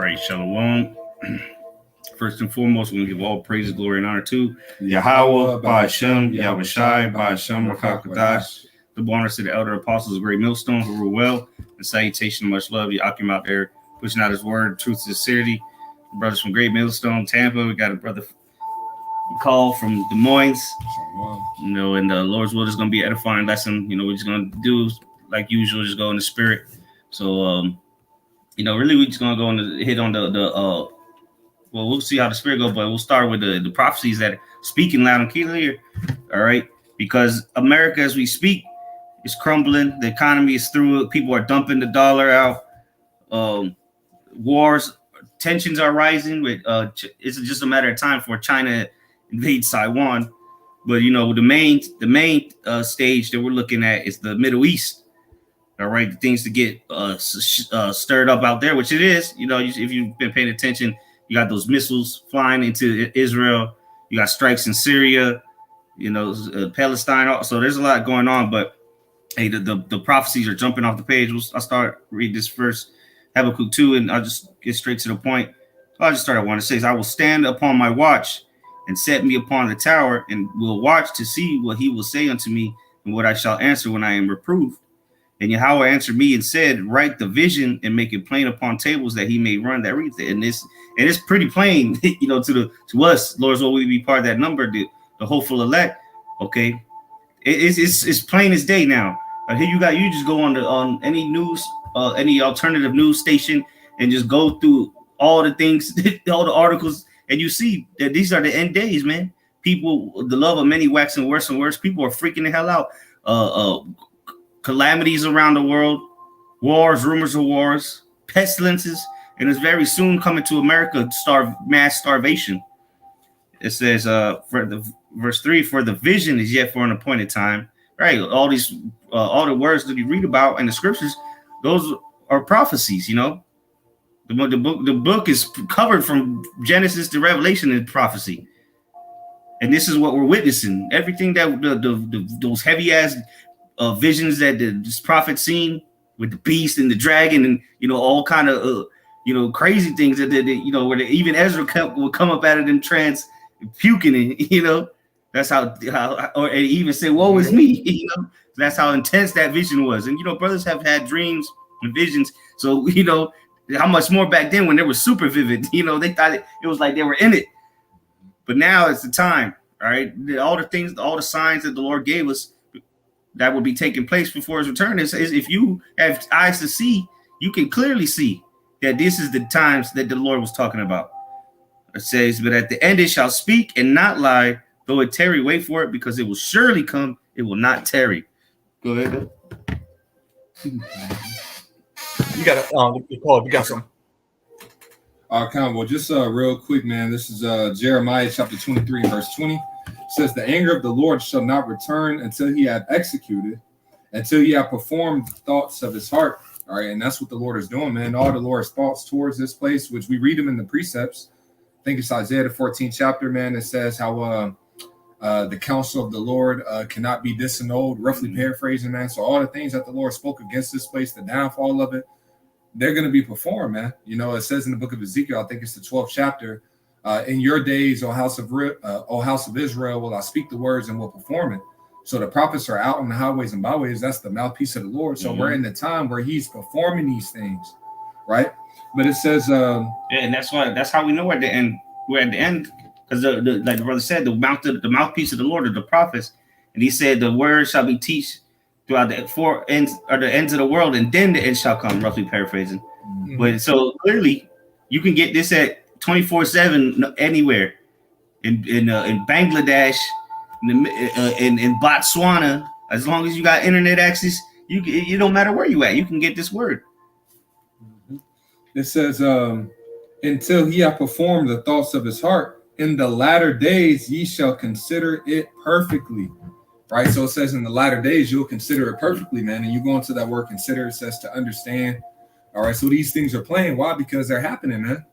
right, shalom. First and foremost, we're going to give all praise, glory, and honor to Yahweh, Ba'ashem, Yahushai, Ba'ashem, Rakakadash, the bonus to the elder apostles of Great Millstone who rule well, and salutation, much love. You Akim out there pushing out his word, truth, sincerity. Brothers from Great Millstone, Tampa. We got a brother call from the Moines. You know, and the Lord's will is going to be an edifying lesson. You know, we're just going to do like usual, just go in the spirit. So, you know, really, we're just going to go and hit on well, we'll see how the spirit goes, but we'll start with the prophecies that are speaking loud and clear. All right. Because America, as we speak, is crumbling. The economy is through it. People are dumping the dollar out. Wars, tensions are rising. With it's just a matter of time for China invades Taiwan. But you know, the main stage that we're looking at is the Middle East. All right, the things to get stirred up out there, which it is. You know, if you've been paying attention, you got those missiles flying into Israel. You got strikes in Syria. You know, Palestine. So there's a lot going on. But hey, the prophecies are jumping off the page. I'll start read this first Habakkuk 2, and I'll just get straight to the point. I'll just start at 1. It says, "I will stand upon my watch and set me upon the tower, and will watch to see what he will say unto me, and what I shall answer when I am reproved. And Yahweh answered me and said, write the vision and make it plain upon tables, that he may run that reads it." And it's pretty plain, you know, to us, Lord's will we be part of that number, the hopeful elect. Okay, it's plain as day now. Here you just go on any news, any alternative news station, and just go through all the things, all the articles, and you see that these are the end days, man. People, the love of many waxing worse and worse. People are freaking the hell out. Calamities around the world, wars, rumors of wars, pestilences, and it's very soon coming to America, mass starvation. It says, for the verse 3, "For the vision is yet for an appointed time." Right, all the words that you read about in the scriptures, those are prophecies. You know, the book is covered from Genesis to Revelation in prophecy, and this is what we're witnessing. Everything that those heavy ass visions that this prophet seen with the beast and the dragon, and you know, all kind of you know, crazy things that you know, where even Ezra will come up out of them trance puking, and you know, that's how or even say, "Woe is me," you know. That's how intense that vision was. And you know, brothers have had dreams and visions, so you know how much more back then when they were super vivid. You know, they thought it was like they were in it. But now it's the time. All right, all the things, all the signs that the Lord gave us that will be taking place before his return is if you have eyes to see, you can clearly see that this is the times that the Lord was talking about. It says, "But at the end it shall speak and not lie, though it tarry, wait for it, because it will surely come, it will not tarry." Go ahead. You got it. Paul, you got some. Well, just real quick, man. This is Jeremiah chapter 23, verse 20. It says, "The anger of the Lord shall not return until he have executed, until he have performed the thoughts of his heart." All right, and that's what the Lord is doing, man. All the Lord's thoughts towards this place, which we read them in the precepts. I think it's Isaiah the 14th chapter, man. It says how the counsel of the Lord cannot be disannulled, roughly paraphrasing, man. So all the things that the Lord spoke against this place, the downfall of it, they're going to be performed, man. You know, it says in the book of Ezekiel, I think it's the 12th chapter, "In your days, O house of Israel, will I speak the words and will perform it." So the prophets are out on the highways and byways. That's the mouthpiece of the Lord. So we're in the time where he's performing these things, right? But it says, yeah, and that's how we know we're at the end. We're at the end because like the brother said, the mouthpiece of the Lord are the prophets, and he said, "The word shall be teach throughout the four ends or the ends of the world, and then the end shall come." Roughly paraphrasing. Mm-hmm. But so clearly, you can get this at 24/7 anywhere in Bangladesh, in Botswana. As long as you got internet access, you don't matter where you at, you can get this word. It says, "Until he have performed the thoughts of his heart, in the latter days ye shall consider it perfectly." Right? So it says in the latter days you'll consider it perfectly, man. And you go into that word consider, it says to understand. All right, so these things are playing. Why? Because they're happening, man.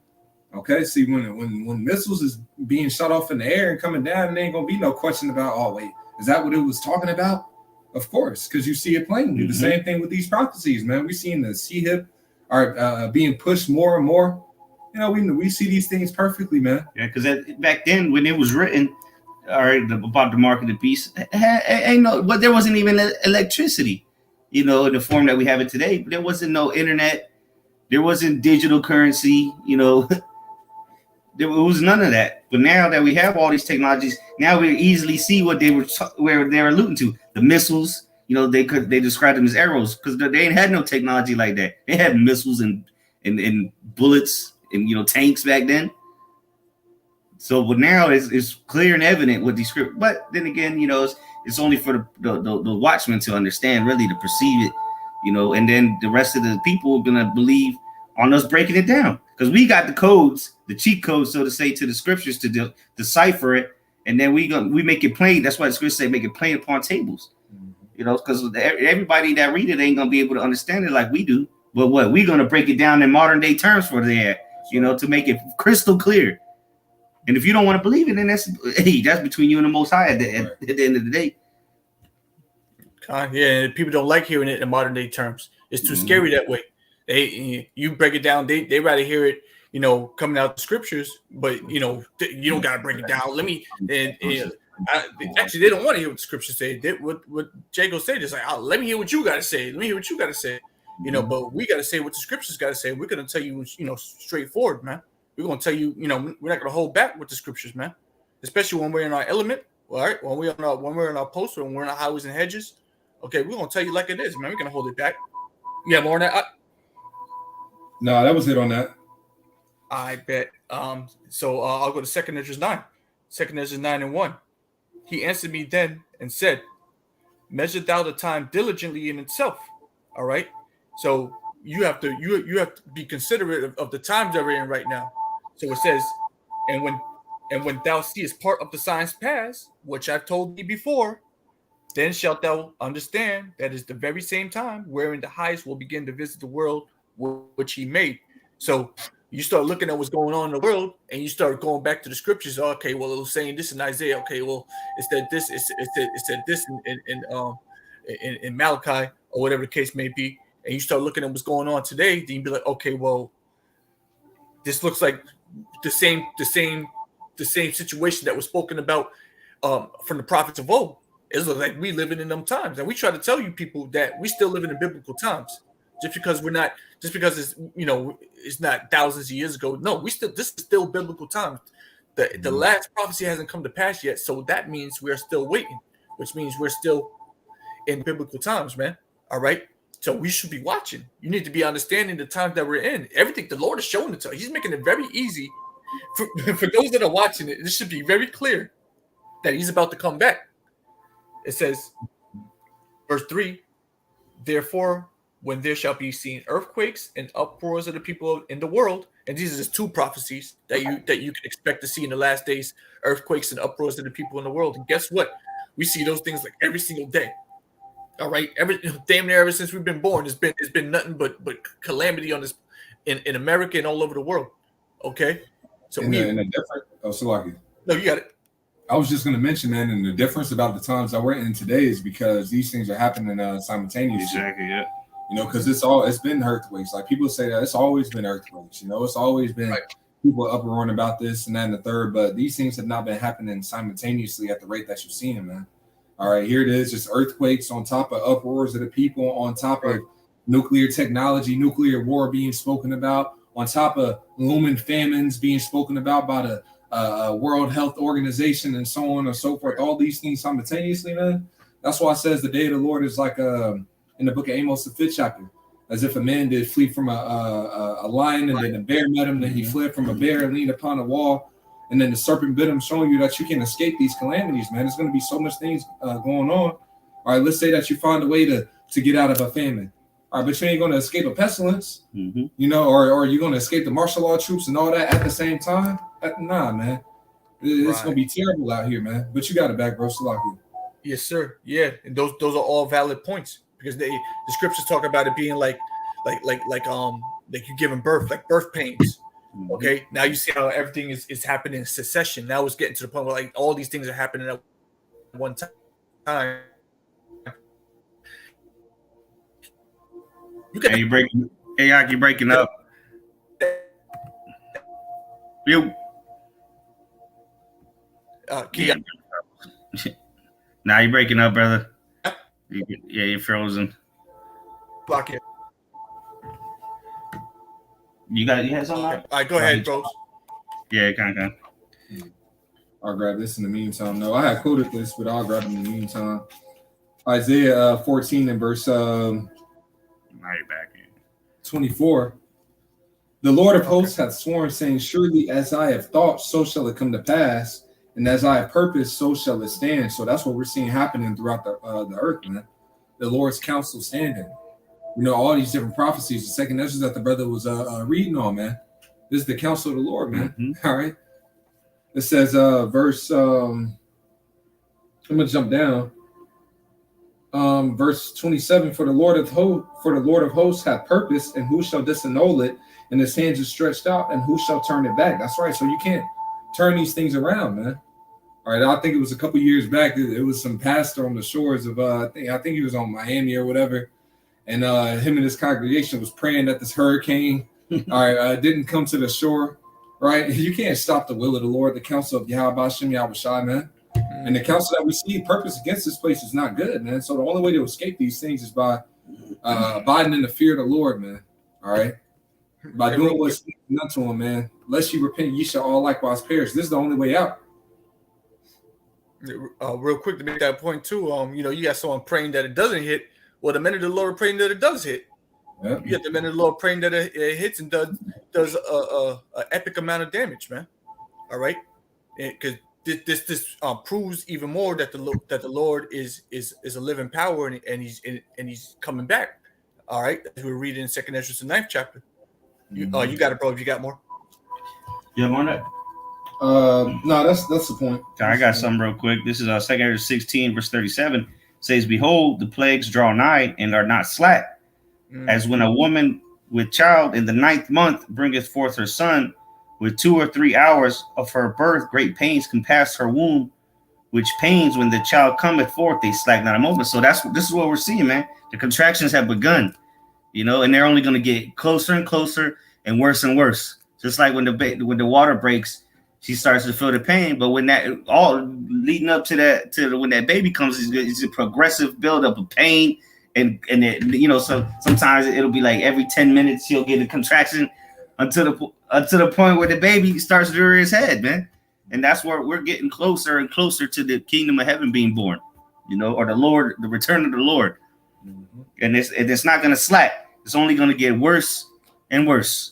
Okay, see, when missiles is being shot off in the air and coming down, there ain't gonna be no question about, oh wait, is that what it was talking about? Of course, because you see it plainly. Mm-hmm. The same thing with these prophecies, man. We're seeing the C-hip are being pushed more and more. we see these things perfectly, man. Yeah, because back then when it was written, all right, about the mark of the beast, but there wasn't even electricity, in the form that we have it today. There wasn't no internet. There wasn't digital currency. There was none of that. But now that we have all these technologies, now we easily see what where they were alluding to. The missiles, they described them as arrows because they ain't had no technology like that. They had missiles and bullets and tanks back then. So, but now it's clear and evident with these scripts. But then again, it's only for the watchmen to understand, really, to perceive it, and then the rest of the people are gonna believe on us breaking it down because we got the codes, the cheat codes, so to say, to the scriptures to decipher it, and then we make it plain. That's why the scriptures say make it plain upon tables, because everybody that read it ain't gonna be able to understand it like we do. But what we're gonna break it down in modern day terms for that, to make it crystal clear. And if you don't want to believe it, then that's between you and the Most High at the end of the day. Yeah, people don't like hearing it in modern day terms. It's too scary that way. You break it down, they rather hear it, coming out the scriptures. But you don't gotta break it down. Actually, they don't want to hear what the scriptures say. What Jago said is like, let me hear what you gotta say. Let me hear what you gotta say. But we gotta say what the scriptures gotta say. We're gonna tell you, straightforward, man. We're going to tell you, we're not going to hold back with the scriptures, man. Especially when we're in our element, all right? When we're in our post, when we're in our highways and hedges, okay, we're going to tell you like it is, man. We're going to hold it back. You have more on that? No, that was it on that. I bet. So I'll go to 2 Ezra 9. 2 Ezra 9:1. He answered me then and said, measure thou the time diligently in itself, all right? So you have to be considerate of the times that we're in right now. So it says, and when thou seest part of the signs pass, which I've told thee before, then shalt thou understand that is the very same time wherein the highest will begin to visit the world which he made. So you start looking at what's going on in the world, and you start going back to the scriptures. Okay, well, it was saying this in Isaiah. Okay, well, it said this. It said this in Malachi, or whatever the case may be. And you start looking at what's going on today, then you'd be like, okay, well, this looks like the same situation that was spoken about from the prophets of old. It looks like we living in them times, and we try to tell you people that we still live in biblical times. Just because it's it's not thousands of years ago. No, this is still biblical times. The last prophecy hasn't come to pass yet, so that means we are still waiting, which means we're still in biblical times, man. All right. So we should be watching. You need to be understanding the times that we're in. Everything the Lord is showing it to us. He's making it very easy for those that are watching it. This should be very clear that he's about to come back. It says, verse 3, therefore, when there shall be seen earthquakes and uproars of the people in the world, and these are just two prophecies that you can expect to see in the last days, earthquakes and uproars of the people in the world. And guess what? We see those things like every single day. All right, damn near ever since we've been born, it's been nothing but calamity on this in America and all over the world. Okay, so in a different. Oh, Salaki. No, you got it. I was just going to mention, man, and the difference about the times that we're in today is because these things are happening simultaneously. Exactly. Yeah. Because it's been earthquakes. Like people say that it's always been earthquakes. It's always been people uproaring about this and that and the third. But these things have not been happening simultaneously at the rate that you're seeing, man. All right, here it is, just earthquakes on top of uproars of the people, on top of nuclear technology, nuclear war being spoken about, on top of looming famines being spoken about by the World Health Organization and so on and so forth. All these things simultaneously, man. That's why it says the day of the Lord is like in the book of Amos, the 5th chapter, as if a man did flee from a lion and then a bear met him, then he fled from a bear and leaned upon a wall. And then the serpent bit him, showing you that you can escape these calamities, man. There's going to be so much things going on. All right, let's say that you find a way to get out of a famine. All right, but you ain't going to escape a pestilence, or you're going to escape the martial law troops and all that at the same time. Nah, man. It's going to be terrible out here, man. But you got it back, bro. Salaki. Yes, sir. Yeah, and those are all valid points because the scriptures talk about it being like you giving birth, like birth pains. Okay, now you see how everything is happening in succession. Now it's getting to the point where like all these things are happening at one time. You're breaking up. You. Yeah. Now you're breaking up, brother. Yeah, you're frozen. Block it. You had something? Okay. All right, go ahead, bros. Yeah, kind of. I'll grab this in the meantime. No, I had quoted this, but I'll grab it in the meantime. Isaiah 14 and verse now you're back in 24. The Lord of hosts hath sworn, saying, surely as I have thought, so shall it come to pass, and as I have purposed, so shall it stand. So that's what we're seeing happening throughout the earth, man. The Lord's counsel standing. You know, all these different prophecies, the second message that the brother was reading on, man. This is the counsel of the Lord, man. Mm-hmm. All right. It says, verse, I'm going to jump down. Verse 27, for the Lord of hosts hath purpose, and who shall disannul it? And his hands are stretched out, and who shall turn it back? That's right. So you can't turn these things around, man. All right. I think it was a couple years back. It was some pastor on the shores of, I think he was on Miami or whatever. And him and his congregation was praying that this hurricane, didn't come to the shore. Right. You can't stop the will of the Lord, the counsel of Yahweh Shem Yahweh Shai, man. And the counsel that we see, purpose against this place is not good, man. So the only way to escape these things is by abiding in the fear of the Lord, man. All right. By doing what's not to him, man. Unless you repent, ye shall all likewise perish. This is the only way out. Real quick to make that point too. You got someone praying that it doesn't hit. Well, the men of the Lord praying that it does hit. Yep. You got the men of the Lord praying that it hits and does a epic amount of damage, man. All right, because this proves even more that the Lord is a living power and he's coming back. All right, as we read in 2nd Ezra, the 9th chapter. You got it, bro. You got more? Yeah, more that. No, that's the point. I got something real quick. This is 2nd Ezra 16 verse 37. It says, behold, the plagues draw nigh and are not slack, as when a woman with child in the 9th month bringeth forth her son, with 2 or 3 hours of her birth, great pains compass her womb, which pains when the child cometh forth, they slack not a moment. So this is what we're seeing, man. The contractions have begun, and they're only going to get closer and closer and worse. Just like when the water breaks, she starts to feel the pain. But when that all leading up to when that baby comes, it's a progressive buildup of pain. And so sometimes it'll be like every 10 minutes she'll get a contraction until the point where the baby starts to rear his head, man. And that's where we're getting closer and closer to the kingdom of heaven being born, or the return of the Lord. Mm-hmm. And it's not going to slack. It's only going to get worse and worse.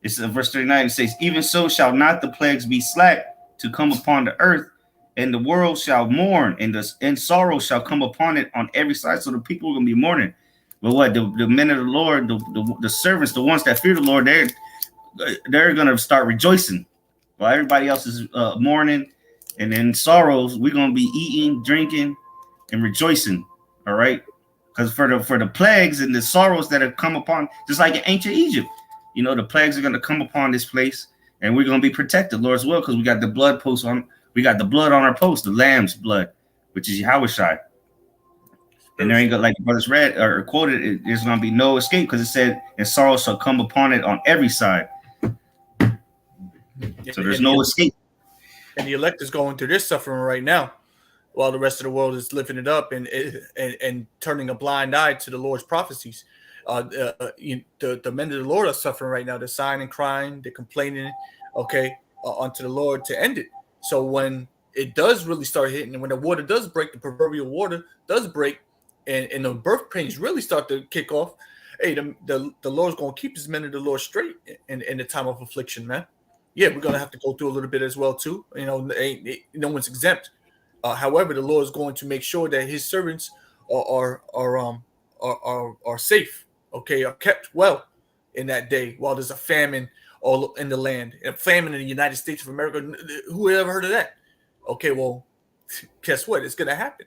It's verse 39. It says, even so shall not the plagues be slack to come upon the earth, and the world shall mourn, and sorrow shall come upon it on every side. So the people are going to be mourning. But what the men of the Lord, the servants, the ones that fear the Lord, they're going to start rejoicing. While everybody else is mourning and in sorrows, we're going to be eating, drinking, and rejoicing. All right. Because for the plagues and the sorrows that have come upon, just like in ancient Egypt, the plagues are going to come upon this place, and we're going to be protected, Lord's will, because we got the blood on our post, the lamb's blood, which is Yahweh Shai. And there ain't gonna, like the brothers read or quoted, there's going to be no escape, because it said, and sorrow shall come upon it on every side. So there's no escape. And the elect is going through this suffering right now, while the rest of the world is lifting it up and turning a blind eye to the Lord's prophecies. The men of the Lord are suffering right now. They're sighing and crying. They're complaining, unto the Lord to end it. So when it does really start hitting, and when the water does break, the proverbial water does break, and the birth pains really start to kick off, hey, the Lord's going to keep his men of the Lord straight in the time of affliction, man. Yeah, we're going to have to go through a little bit as well, too. No one's exempt. However, the Lord is going to make sure that his servants are safe, are kept well in that day while there's a famine all in the land. A famine in the United States of America. Who ever heard of that? Okay, well, guess what? It's going to happen.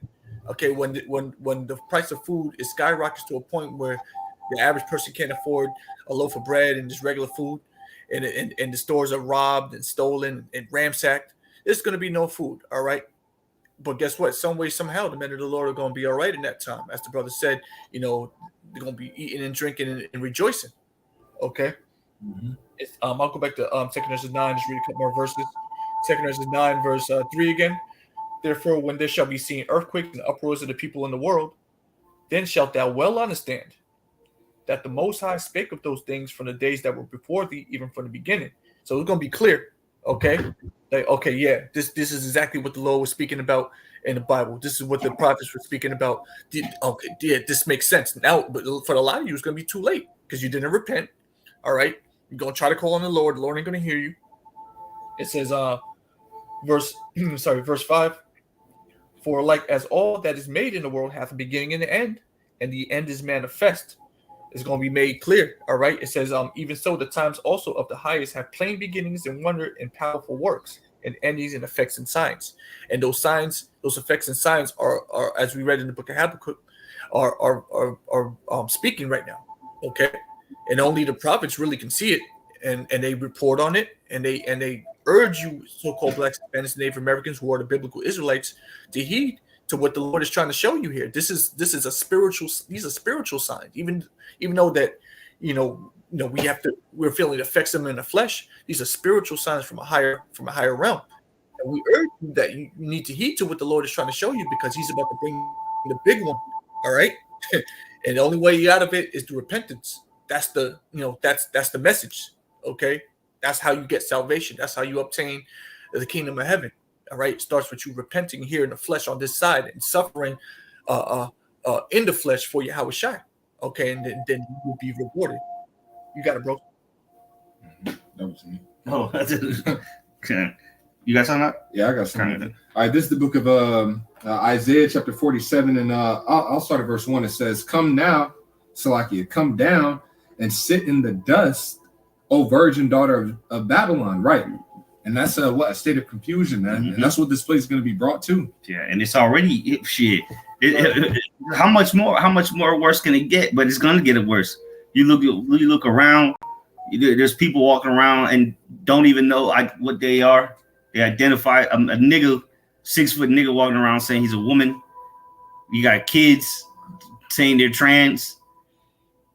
Okay, when the price of food is skyrockets to a point where the average person can't afford a loaf of bread and just regular food, and the stores are robbed and stolen and ransacked, there's going to be no food, all right? But guess what? Some way, somehow, the men of the Lord are going to be all right in that time. As the brother said, they're going to be eating and drinking and rejoicing, okay? Mm-hmm. I'll go back to 2 Ezra 9, just read a couple more verses. 2 Ezra 9, verse 3 again. Therefore, when there shall be seen earthquakes and uproars of the people in the world, then shalt thou well understand that the Most High spake of those things from the days that were before thee, even from the beginning. So it's going to be clear, okay? Like, okay, yeah, this is exactly what the Lord was speaking about in the Bible. This is what the prophets were speaking about. Okay, yeah, this makes sense. Now, but for a lot of you, it's going to be too late because you didn't repent, all right? You're going to try to call on the Lord. The Lord ain't going to hear you. It says, verse 5, for like as all that is made in the world hath a beginning and an end, and the end is manifest. It's going to be made clear, all right? It says, even so, the times also of the highest have plain beginnings and wonder and powerful works, and endings and effects and signs. And those signs, those effects and signs are as we read in the book of Habakkuk, are speaking right now, okay? And only the prophets really can see it, and they report on it, and they urge you, so-called Blacks, Hispanics, Native Americans, who are the biblical Israelites, to heed to what the Lord is trying to show you here. This is a spiritual. These are spiritual signs. Even though that we're feeling the effects of them in the flesh. These are spiritual signs from a higher realm. And we urge you that you need to heed to what the Lord is trying to show you, because He's about to bring the big one. All right, and the only way you out of it is through repentance. That's the that's the message. Okay, that's how you get salvation. That's how you obtain the kingdom of heaven. All right, it starts with you repenting here in the flesh on this side and suffering in the flesh for Yahweh Shai. Okay, and then you will be rewarded. You got it, bro. That was me. Oh, that's it. You got something up? Yeah, I got something. All right, this is the book of Isaiah chapter 47, and I'll start at verse 1. It says, "Come now, Salakia, come down and sit in the dust, O virgin daughter of Babylon." Right. And that's a state of confusion, man. Mm-hmm. And that's what this place is going to be brought to. Yeah, and it's already shit. How much more worse can it get? But it's going to get worse. You look around. There's people walking around and don't even know what they are. They identify a nigga, 6-foot nigga walking around saying he's a woman. You got kids saying they're trans.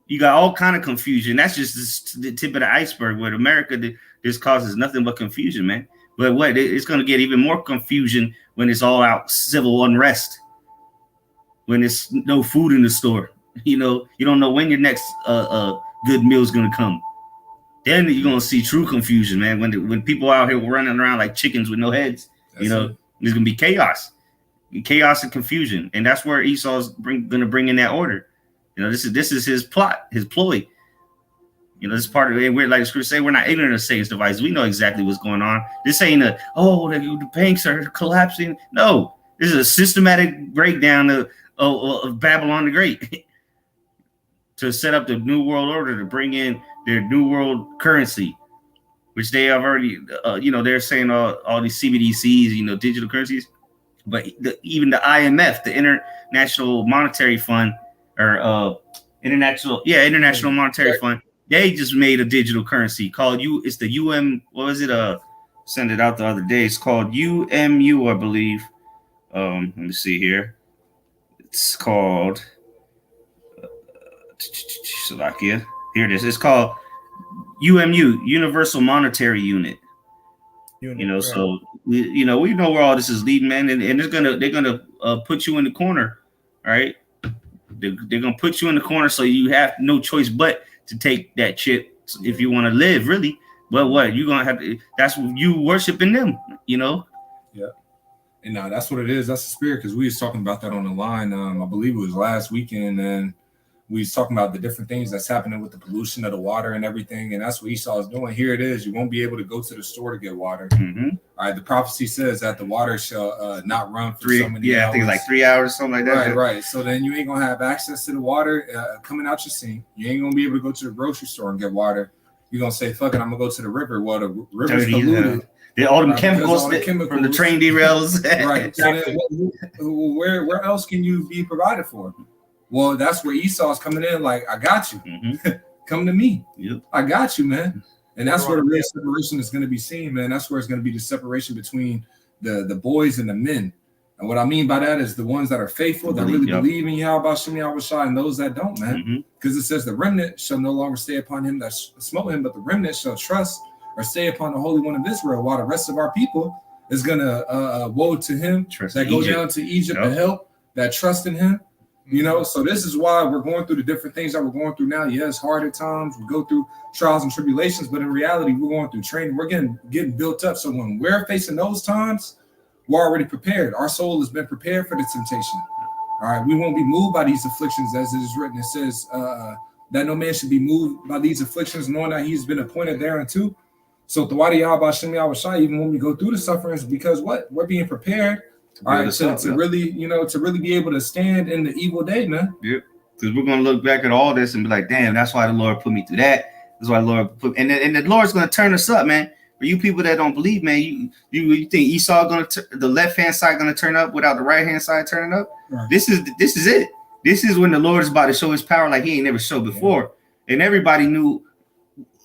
You got all kind of confusion. That's just the tip of the iceberg. With America, this causes nothing but confusion, man. But it's going to get even more confusion when it's all out civil unrest. When there's no food in the store, you don't know when your next good meal is going to come. Then you're going to see true confusion, man. When people out here running around like chickens with no heads, there's going to be chaos and confusion. And that's where Esau's going to bring in that order. This is his plot, his ploy. This is part of it. We're like the scripture say, we're not ignorant of Satan's devices. We know exactly what's going on. This ain't the banks are collapsing. No, this is a systematic breakdown of Babylon the Great to set up the new world order, to bring in their new world currency, which they have already, they're saying all these CBDCs, digital currencies, but even the IMF, the International Monetary Fund, or International Monetary Fund, they just made a digital currency called it's the what was it? Sent it out the other day. It's called UMU, I believe. Let me see here. It's called Slovakia. Here it is. It's called UMU, Universal Monetary Unit. Right. So we know where all this is leading, man, and they're gonna put you in the corner, all right? They're gonna put you in the corner, so you have no choice but to take that chip if you want to live, really. But what you're gonna have to? That's you worshiping them, Yeah. And that's what it is. That's the spirit, because we was talking about that on the line. I believe it was last weekend, and we was talking about the different things that's happening with the pollution of the water and everything. And that's what Esau is doing. Here it is. You won't be able to go to the store to get water. Mm-hmm. All right. The prophecy says that the water shall not run for so many hours. I think it's like 3 hours, something like that. Right. So then you ain't going to have access to the water coming out your sink. You ain't going to be able to go to the grocery store and get water. You're going to say, fuck it, I'm going to go to the river. Well, the river's polluted. All them chemicals from the train derails. Right. So then, where else can you be provided for? Well, that's where Esau's coming in. Like, I got you. Mm-hmm. Come to me. Yep. I got you, man. And that's where the real separation is going to be seen, man. That's where it's going to be the separation between the boys and the men. And what I mean by that is the ones that are faithful, that really believe in Yahweh Shai, and those that don't, man. Because it says the remnant shall no longer stay upon him that smote him, but the remnant shall trust or stay upon the Holy One of Israel, while the rest of our people is going to woe to him that go down to Egypt to help, that trust in him. You know, so this is why we're going through the different things that we're going through now. Yes, hard at times. We go through trials and tribulations, but in reality, we're going through training. We're getting built up. So when we're facing those times, we're already prepared. Our soul has been prepared for the temptation. All right, we won't be moved by these afflictions, as it is written. It says that no man should be moved by these afflictions, knowing that he's been appointed thereunto. So the Wadi Yahweh Shem Yahweh Shai, even when we go through the sufferings, because what? We're being prepared. All right, to really, you know, to really be able to stand in the evil day, man. Yeah, because we're gonna look back at all this and be like, damn, that's why the Lord put me through that. That's why the Lord put, and the Lord's gonna turn us up, man. For you people that don't believe, man, you think Esau gonna the left hand side gonna turn up without the right hand side turning up? Right. This is it. This is when the Lord is about to show His power like He ain't never showed before, and everybody knew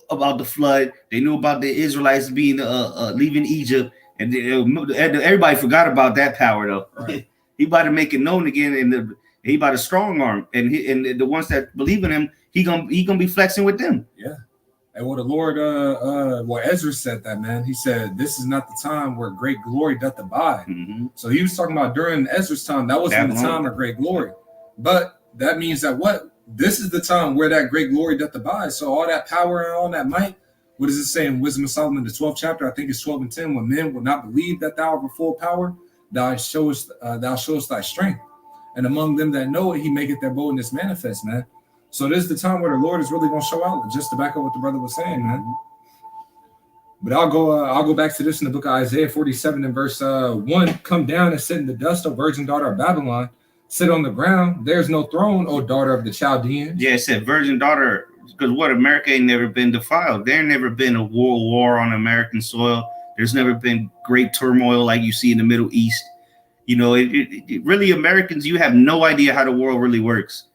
about the flood. They knew about the Israelites being leaving Egypt. And everybody forgot about that power, though. Right. He about to make it known again, and he about to strong arm, and the ones that believe in him, he gonna be flexing with them. Yeah, and what the Lord, Ezra said that, man. He said, "This is not the time where great glory doth abide." So he was talking about during Ezra's time. That wasn't the time of great glory, but that means that this is the time where that great glory doth abide. So all that power and all that might. What does it say in Wisdom of Solomon, the 12th chapter? I think it's 12 and 10. When men will not believe that thou art full power, thou showest thy strength. And among them that know it, he maketh their boldness manifest, man. So this is the time where the Lord is really going to show out, just to back up what the brother was saying, man. But I'll go back to this in the book of Isaiah 47 and verse 1. Come down and sit in the dust, O virgin daughter of Babylon. Sit on the ground. There's no throne, O daughter of the Chaldeans. Yeah, it said virgin daughter. Because America ain't never been defiled. There never been a world war on American soil. There's never been great turmoil like you see in the Middle East. You know, it really, Americans, you have no idea how the world really works.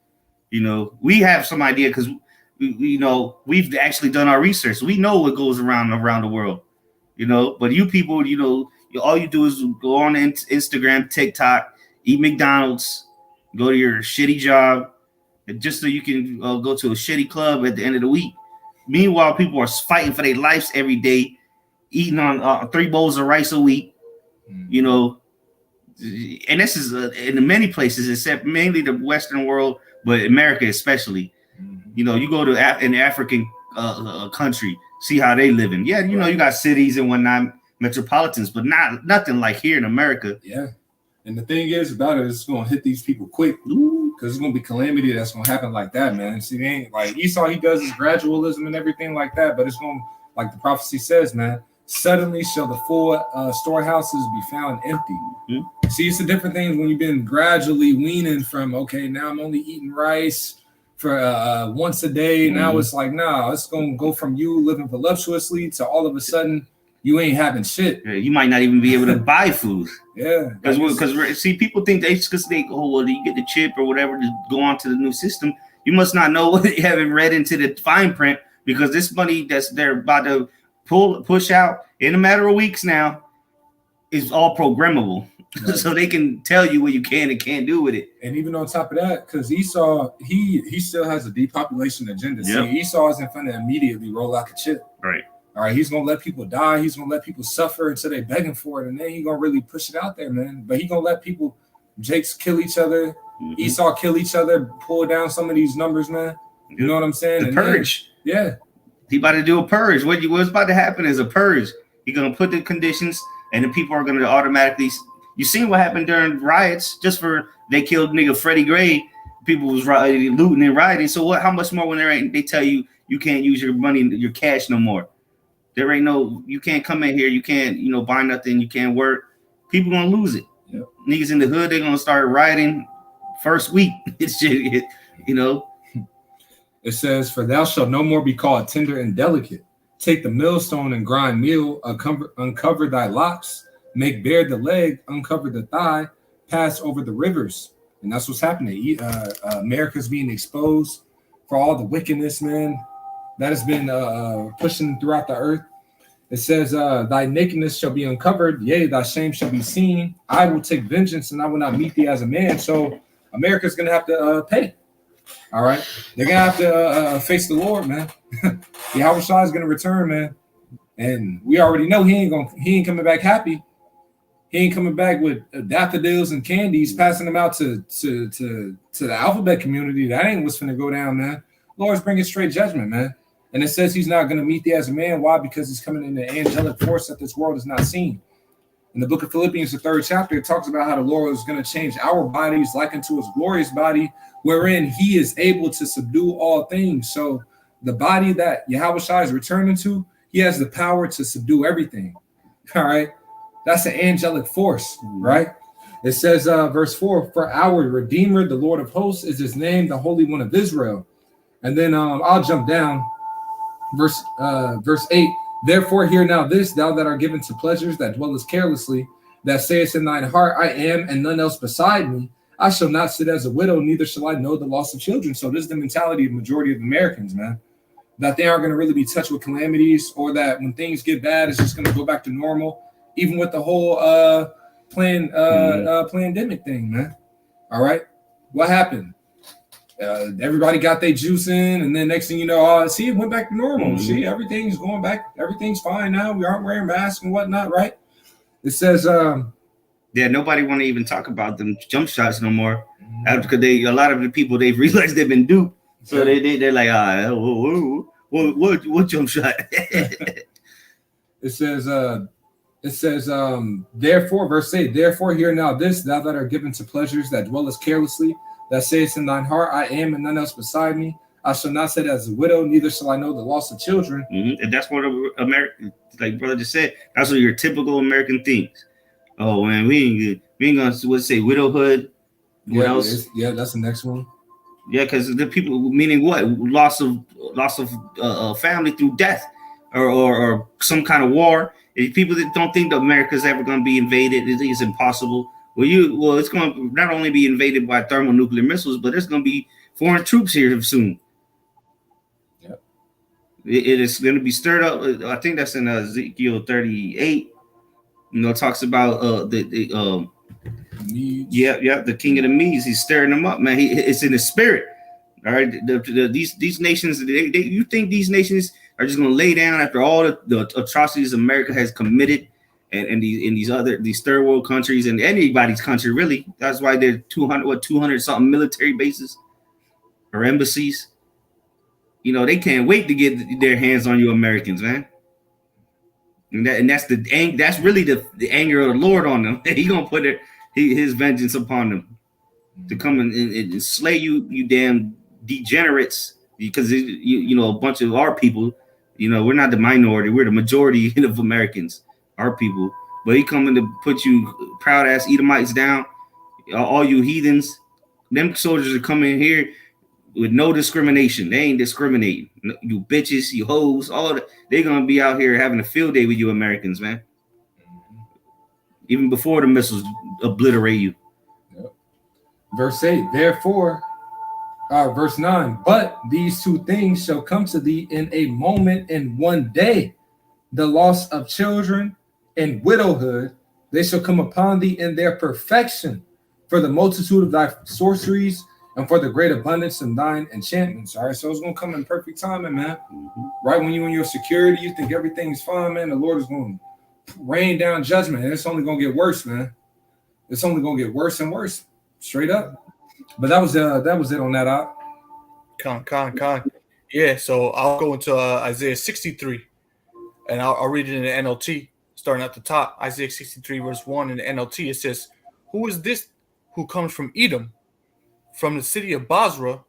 You know, we have some idea because we've actually done our research. We know what goes around the world. You know, but you people, you know, all you do is go on Instagram, TikTok, eat McDonald's, go to your shitty job. Just so you can go to a shitty club at the end of the week. Meanwhile, people are fighting for their lives every day, eating on 3 bowls of rice a week, you know. And this is in many places, except mainly the Western world, but America especially. You know, you go to an African country, see how they living. Yeah, you know, you got cities and whatnot, metropolitans, but nothing like here in America. Yeah. And the thing is about it, it's going to hit these people quick because it's going to be calamity that's going to happen like that, man. See, they ain't like Esau, he does his gradualism and everything like that, but it's going to, like the prophecy says, man, suddenly shall the full storehouses be found empty. See, it's the different things when you've been gradually weaning from, okay, now I'm only eating rice for once a day. Now it's like, nah, it's going to go from you living voluptuously to all of a sudden you ain't having shit. Yeah, you might not even be able to buy food. Yeah, because see, people think because they you get the chip or whatever to go on to the new system. You must not know what they haven't read into the fine print, because this money that's they're about to push out in a matter of weeks now is all programmable. Right. So they can tell you what you can and can't do with it. And even on top of that, because Esau, he still has a depopulation agenda. Yep. See, Esau isn't going to immediately roll out the chip. Right. All right, he's gonna let people die. He's gonna let people suffer until they begging for it, and then he's gonna really push it out there, man. But he's gonna let people, Jakes kill each other, Esau kill each other, pull down some of these numbers, man. You know what I'm saying? The purge. Yeah. He about to do a purge. What's about to happen is a purge. He's gonna put the conditions, and the people are gonna automatically. You seen what happened during riots? Just for they killed nigga Freddie Gray, people was looting and rioting. So what? How much more when they tell you can't use your money, your cash no more? There ain't you can't come in here, you can't, buy nothing, you can't work. People gonna lose it. Yep. Niggas in the hood, they're gonna start rioting first week. It's just, It says, for thou shalt no more be called tender and delicate. Take the millstone and grind meal, uncover thy locks, make bare the leg, uncover the thigh, pass over the rivers. And that's what's happening. America's being exposed for all the wickedness, man, that has been pushing throughout the earth. It says, thy nakedness shall be uncovered, yea, thy shame shall be seen. I will take vengeance, and I will not meet thee as a man. So America's gonna have to pay. All right, they're gonna have to face the Lord, man. Yahweh Shai is gonna return, man, and we already know he ain't coming back happy. He ain't coming back with daffodils and candies, passing them out to the alphabet community. That ain't what's gonna go down, man. Lord's bringing straight judgment, man. And it says he's not going to meet thee as a man. Why? Because he's coming in the angelic force that this world has not seen. In the book of Philippians, the 3rd chapter, it talks about how the Lord is going to change our bodies like unto his glorious body, wherein he is able to subdue all things. So the body that Yahweh Shai is returning to, he has the power to subdue everything. All right. That's an angelic force, right? It says, verse 4, for our Redeemer, the Lord of hosts, is his name, the Holy One of Israel. And then I'll jump down. Verse 8, therefore hear now this, thou that art given to pleasures, that dwellest carelessly, that sayest in thine heart, I am, and none else beside me. I shall not sit as a widow, neither shall I know the loss of children. So this is the mentality of the majority of Americans, man, that they aren't going to really be touched with calamities, or that when things get bad, it's just going to go back to normal, even with the whole pandemic thing, man. All right, what happened? Everybody got their juice in, and then next thing you know, see, it went back to normal. See, everything's going back. Everything's fine now. We aren't wearing masks and whatnot, right? It says, nobody want to even talk about them jump shots no more, because a lot of the people, they've realized they've been duped, so they're like, what jump shot? It says, therefore, verse 8, therefore hear now this, thou that art given to pleasures, that dwellest carelessly, that sayest in thine heart, I am, and none else beside me. I shall not sit as a widow, neither shall I know the loss of children. And that's what American, like brother just said, that's what your typical American thinks. Oh man, we ain't gonna say widowhood. What else? That's the next one. Yeah, because the people, meaning what? Loss of family through death, or some kind of war. If people that don't think that America's ever gonna be invaded, they think it's impossible. Well, it's going to not only be invaded by thermonuclear missiles, but there's going to be foreign troops here soon. Yep. It is going to be stirred up. I think that's in Ezekiel 38. It talks about the king of the Medes. He's stirring them up, man. It's in the spirit. All right, these nations. You think these nations are just going to lay down after all the atrocities America has committed? And these third world countries, and anybody's country really. That's why they're 200 something military bases or embassies. They can't wait to get their hands on you Americans, man. And that's really the anger of the Lord on them. He gonna put his vengeance upon them to come and slay you damn degenerates, because a bunch of our people. We're not the minority, we're the majority of Americans. Our people, but he coming to put you proud ass Edomites down, all you heathens. Them soldiers are coming here with no discrimination. They ain't discriminating. You bitches, you hoes, all that. They're gonna be out here having a field day with you Americans, man. Even before the missiles obliterate you. Yep. Verse 8, therefore, verse 9, but these two things shall come to thee in a moment, in one day, the loss of children and widowhood, they shall come upon thee in their perfection, for the multitude of thy sorceries and for the great abundance of thine enchantments. All right, so it's going to come in perfect timing, man. Right when you're in your security, you think everything's fine, man. The Lord is going to rain down judgment, and it's only going to get worse, man. It's only going to get worse and worse, straight up. But that was it on that. Con. Yeah, so I'll go into Isaiah 63, and I'll read it in the NLT. Starting at the top, Isaiah 63 verse 1 in the NLT, it says, who is this who comes from Edom, from the city of Basra,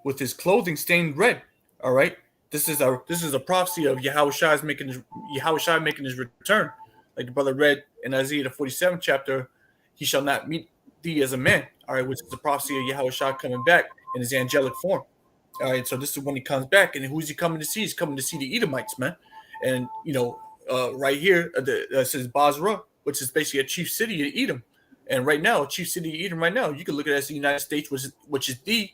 with his clothing stained red? All right, this is a prophecy of Yahweh Shai making his return, like the brother read in Isaiah the 47th chapter. He shall not meet thee as a man. All right, which is the prophecy of Yahweh Shai coming back in his angelic form. All right, so this is when he comes back, and who's he coming to see? He's coming to see the Edomites, man. And right here, it says Basra, which is basically a chief city of Edom. And right now, chief city of Edom, right now, you can look at it as the United States, which is the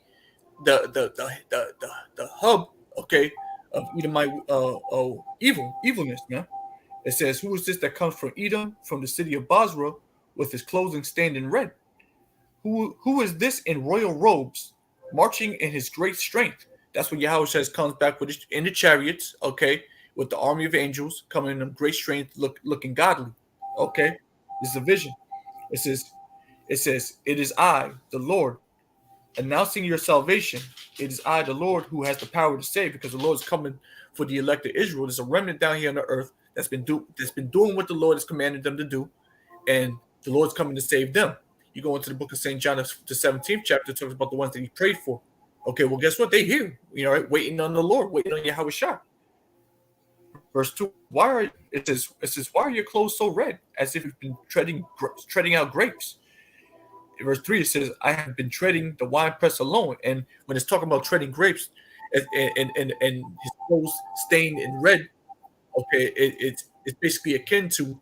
hub, okay, of Edomite evilness, man. It says, "Who is this that comes from Edom, from the city of Basra, with his clothing stained in red? Who is this in royal robes, marching in his great strength?" That's what Yahweh says comes back with in the chariots, okay, with the army of angels coming in great strength, looking godly. Okay, this is a vision. It says, "It is I, the Lord, announcing your salvation. It is I, the Lord, who has the power to save," because the Lord is coming for the elect of Israel. There's a remnant down here on the earth that's been doing what the Lord has commanded them to do, and the Lord's coming to save them. You go into the book of St. John, the 17th chapter, talks about the ones that he prayed for. Okay, well, guess what? They here, right? Waiting on the Lord, waiting on Yahweh Shah. Verse 2, it says, "Why are your clothes so red, as if you've been treading out grapes?" In verse 3, it says, "I have been treading the winepress alone." And when it's talking about treading grapes and his clothes stained in red, okay, it's basically akin to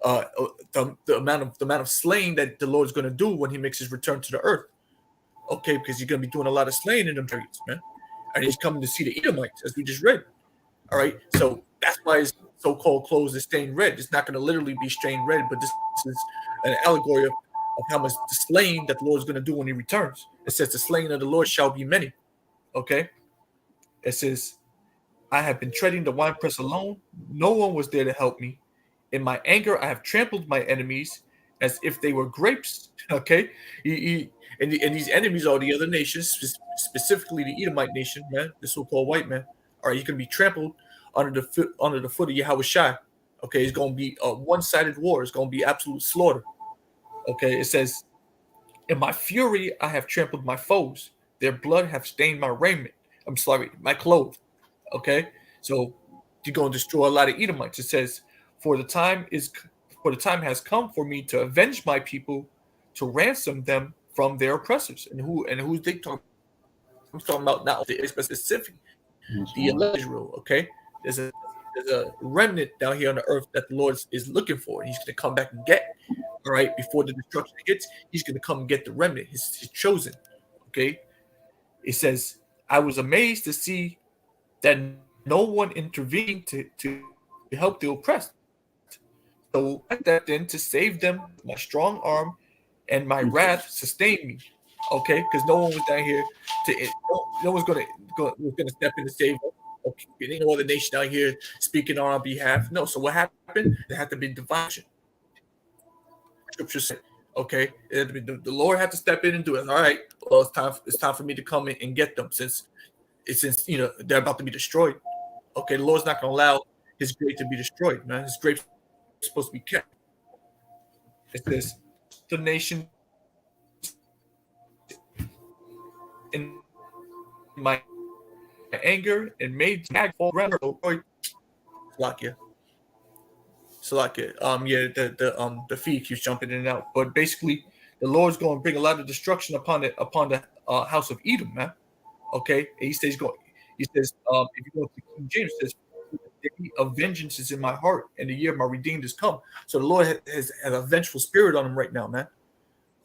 the amount of slaying that the Lord's going to do when he makes his return to the earth. Okay, because he's going to be doing a lot of slaying in them periods, man. And he's coming to see the Edomites, as we just read. All right, so that's why his so-called clothes is stained red. It's not going to literally be stained red, but this is an allegory of how much the slaying that the Lord is going to do when he returns. It says, "The slaying of the Lord shall be many." Okay, it says, "I have been treading the winepress alone. No one was there to help me. In my anger, I have trampled my enemies as if they were grapes." Okay, and these enemies are the other nations, specifically the Edomite nation, man, the so-called white man. All right, he's going to be trampled under the foot of Yahweh Shai. Okay, it's going to be a one-sided war. It's going to be absolute slaughter. Okay, it says, "In my fury, I have trampled my foes. Their blood have stained my raiment. I'm sorry, my clothes." Okay, so you're going to destroy a lot of Edomites. It says, For the time has come for me to avenge my people, to ransom them from their oppressors." And who's they talking? I'm talking about now the specific, the elect Israel. Okay, there's a remnant down here on the earth that the Lord is looking for, and he's going to come back and get. All right, before the destruction hits, he's going to come and get the remnant, his chosen. Okay, it says, "I was amazed to see that no one intervened to help the oppressed. So I stepped in to save them. My strong arm and my wrath sustained me." Okay, because no one was down here no one's gonna step in to save them. Okay, there ain't no other nation out here speaking on our behalf. No, so what happened? There had to be divine. Scripture said, okay, the Lord had to step in and do it. All right, well, it's time for me to come in and get them, since they're about to be destroyed. Okay, the Lord's not going to allow his grape to be destroyed, man. His grape is supposed to be kept. It says, "The nation in my anger and made mag fall around." Salakia. The feed keeps jumping in and out, but basically, the Lord's going to bring a lot of destruction upon the house of Edom, man. Okay, and he says, if you go to King James, it says, "The day of vengeance is in my heart, and the year of my redeemed is come." So the Lord has a vengeful spirit on him right now, man.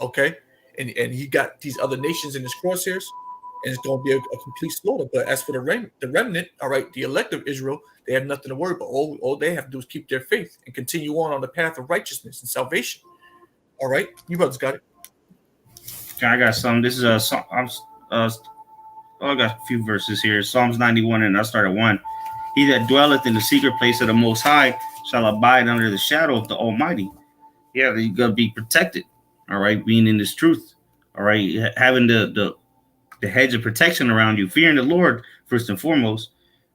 Okay, and he got these other nations in his crosshairs, and it's going to be a complete slaughter. But as for the remnant, all right, the elect of Israel, they have nothing to worry about. All they have to do is keep their faith and continue on the path of righteousness and salvation. All right, you brothers got it. I got some. This is I got a few verses here. Psalms 91, and I'll start at 1. "He that dwelleth in the secret place of the Most High shall abide under the shadow of the Almighty." Yeah, you're gonna be protected. All right, being in this truth. All right, having the hedge of protection around you, fearing the Lord first and foremost.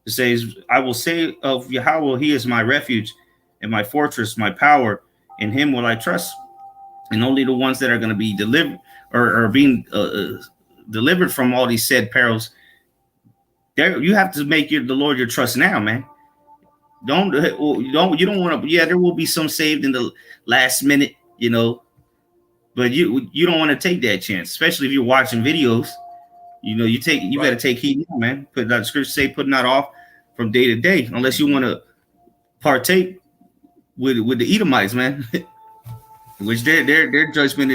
It says, "I will say of Yahweh, He is my refuge and my fortress, my power. In Him will I trust." And only the ones that are going to be delivered or being delivered from all these said perils, there you have to make the Lord your trust now, man. You don't want to. Yeah, there will be some saved in the last minute, but you don't want to take that chance, especially if you're watching videos. You better take heed now, man. Put that scripture say, put not off from day to day, unless you want to partake with the Edomites, man. Which their judgment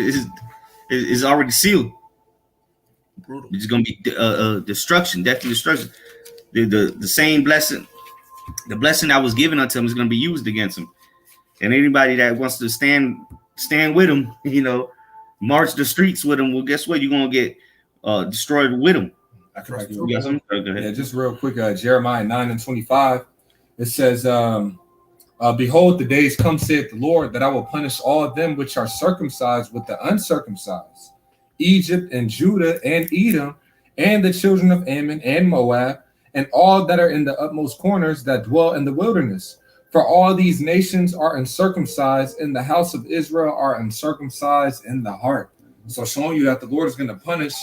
is already sealed. Brutal. It's gonna be destruction, definitely destruction. The same blessing The blessing that was given unto him is going to be used against him. And anybody that wants to stand with him, march the streets with him, well, guess what? You're going to get destroyed with him. Yeah, just real quick, Jeremiah 9:25, it says, behold, the days come, saith the Lord, that I will punish all of them which are circumcised with the uncircumcised, Egypt and Judah and Edom, and the children of Ammon and Moab, and all that are in the utmost corners that dwell in the wilderness. For all these nations are uncircumcised, and the house of Israel are uncircumcised in the heart. So showing you that the Lord is going to punish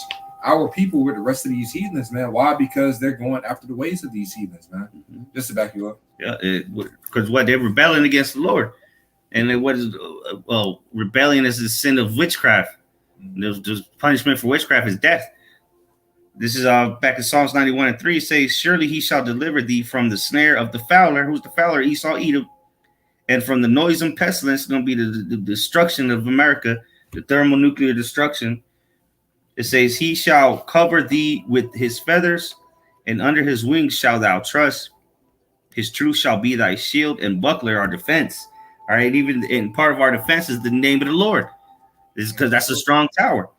our people with the rest of these heathens, man. Why? Because they're going after the ways of these heathens, man. Just to back you up. Yeah, because they're rebelling against the Lord. And then what is rebellion is the sin of witchcraft. There's punishment for witchcraft is death. This is back in Psalms 91:3. It says, surely he shall deliver thee from the snare of the fowler. Who's the fowler? Esau, Edom. And from the noisome pestilence, it's going to be the destruction of America, the thermonuclear destruction. It says, he shall cover thee with his feathers, and under his wings shalt thou trust. His truth shall be thy shield and buckler, our defense. All right, even in part of our defense is the name of the Lord. This is because that's a strong tower.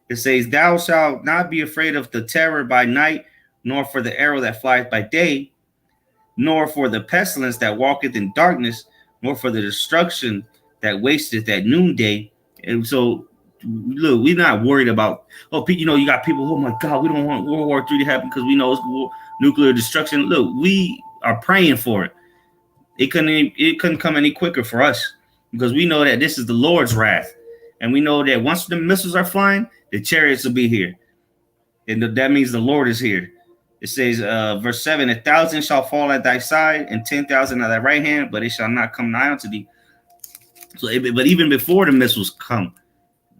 It says, thou shalt not be afraid of the terror by night, nor for the arrow that flieth by day, nor for the pestilence that walketh in darkness, nor for the destruction that wasteth at noonday. And so, look, we're not worried about, you got people, oh my God, we don't want World War III to happen because we know it's nuclear destruction. Look, we are praying for it. It couldn't come any quicker for us because we know that this is the Lord's wrath. And we know that once the missiles are flying, the chariots will be here. And that means the Lord is here. It says, verse 7, 1,000 shall fall at thy side and 10,000 at thy right hand, but it shall not come nigh unto thee. So, but even before the missiles come,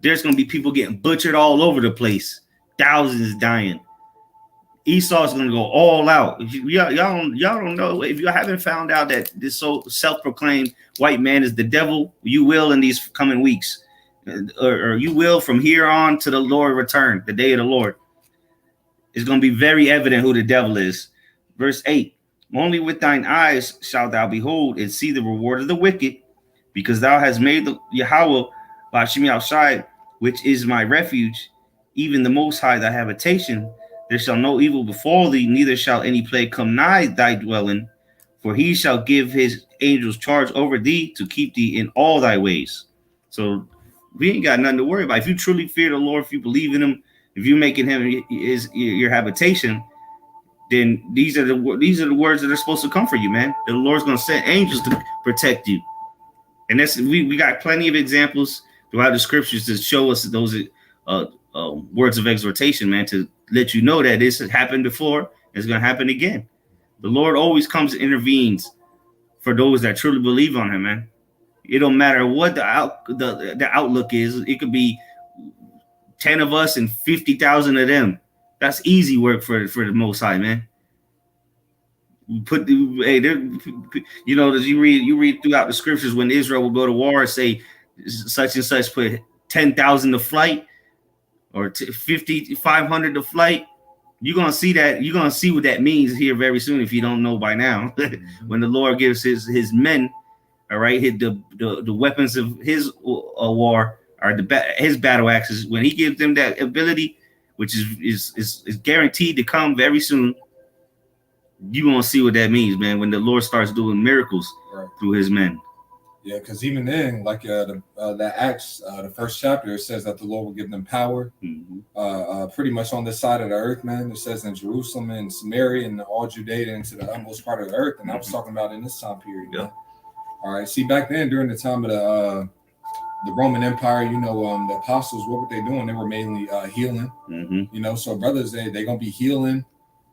there's going to be people getting butchered all over the place. Thousands dying. Esau's going to go all out. Y'all don't know. If you haven't found out that this so self-proclaimed white man is the devil, you will in these coming weeks. Or you will from here on to the Lord return, the day of the Lord. It's going to be very evident who the devil is. Verse 8, only with thine eyes shalt thou behold and see the reward of the wicked, because thou hast made the Yahweh Bashim Yahushai, which is my refuge, even the Most High thy habitation. There shall no evil befall thee, neither shall any plague come nigh thy dwelling, for he shall give his angels charge over thee to keep thee in all thy ways. So we ain't got nothing to worry about. If you truly fear the Lord, if you believe in him, if you're making him is your habitation, then these are the words that are supposed to come for you, man. The Lord's going to send angels to protect you. And that's we got plenty of examples throughout the scriptures to show us those words of exhortation, man, to let you know that this has happened before. It's going to happen again. The Lord always comes and intervenes for those that truly believe on him, man. It don't matter what the outlook is. It could be 10 of us and 50,000 of them. That's easy work for the Most High, man. You read throughout the scriptures when Israel will go to war, say such and such put 10,000 to flight or 500 to flight. You're gonna see that. You're gonna see what that means here very soon if you don't know by now. When the Lord gives his men, all right, hit the weapons of his war or his battle axes. When he gives them that ability, which is guaranteed to come very soon, you gonna see what that means, man. When the Lord starts doing miracles through his men. Yeah, because even then, like the Acts, the first chapter, it says that the Lord will give them power. Pretty much on this side of the earth, man. It says in Jerusalem and Samaria and all Judea into the utmost part of the earth. And I was talking about in this time period. Yeah. All right. See, back then, during the time of the Roman Empire, the apostles, what were they doing? They were mainly healing. So brothers, they gonna be healing.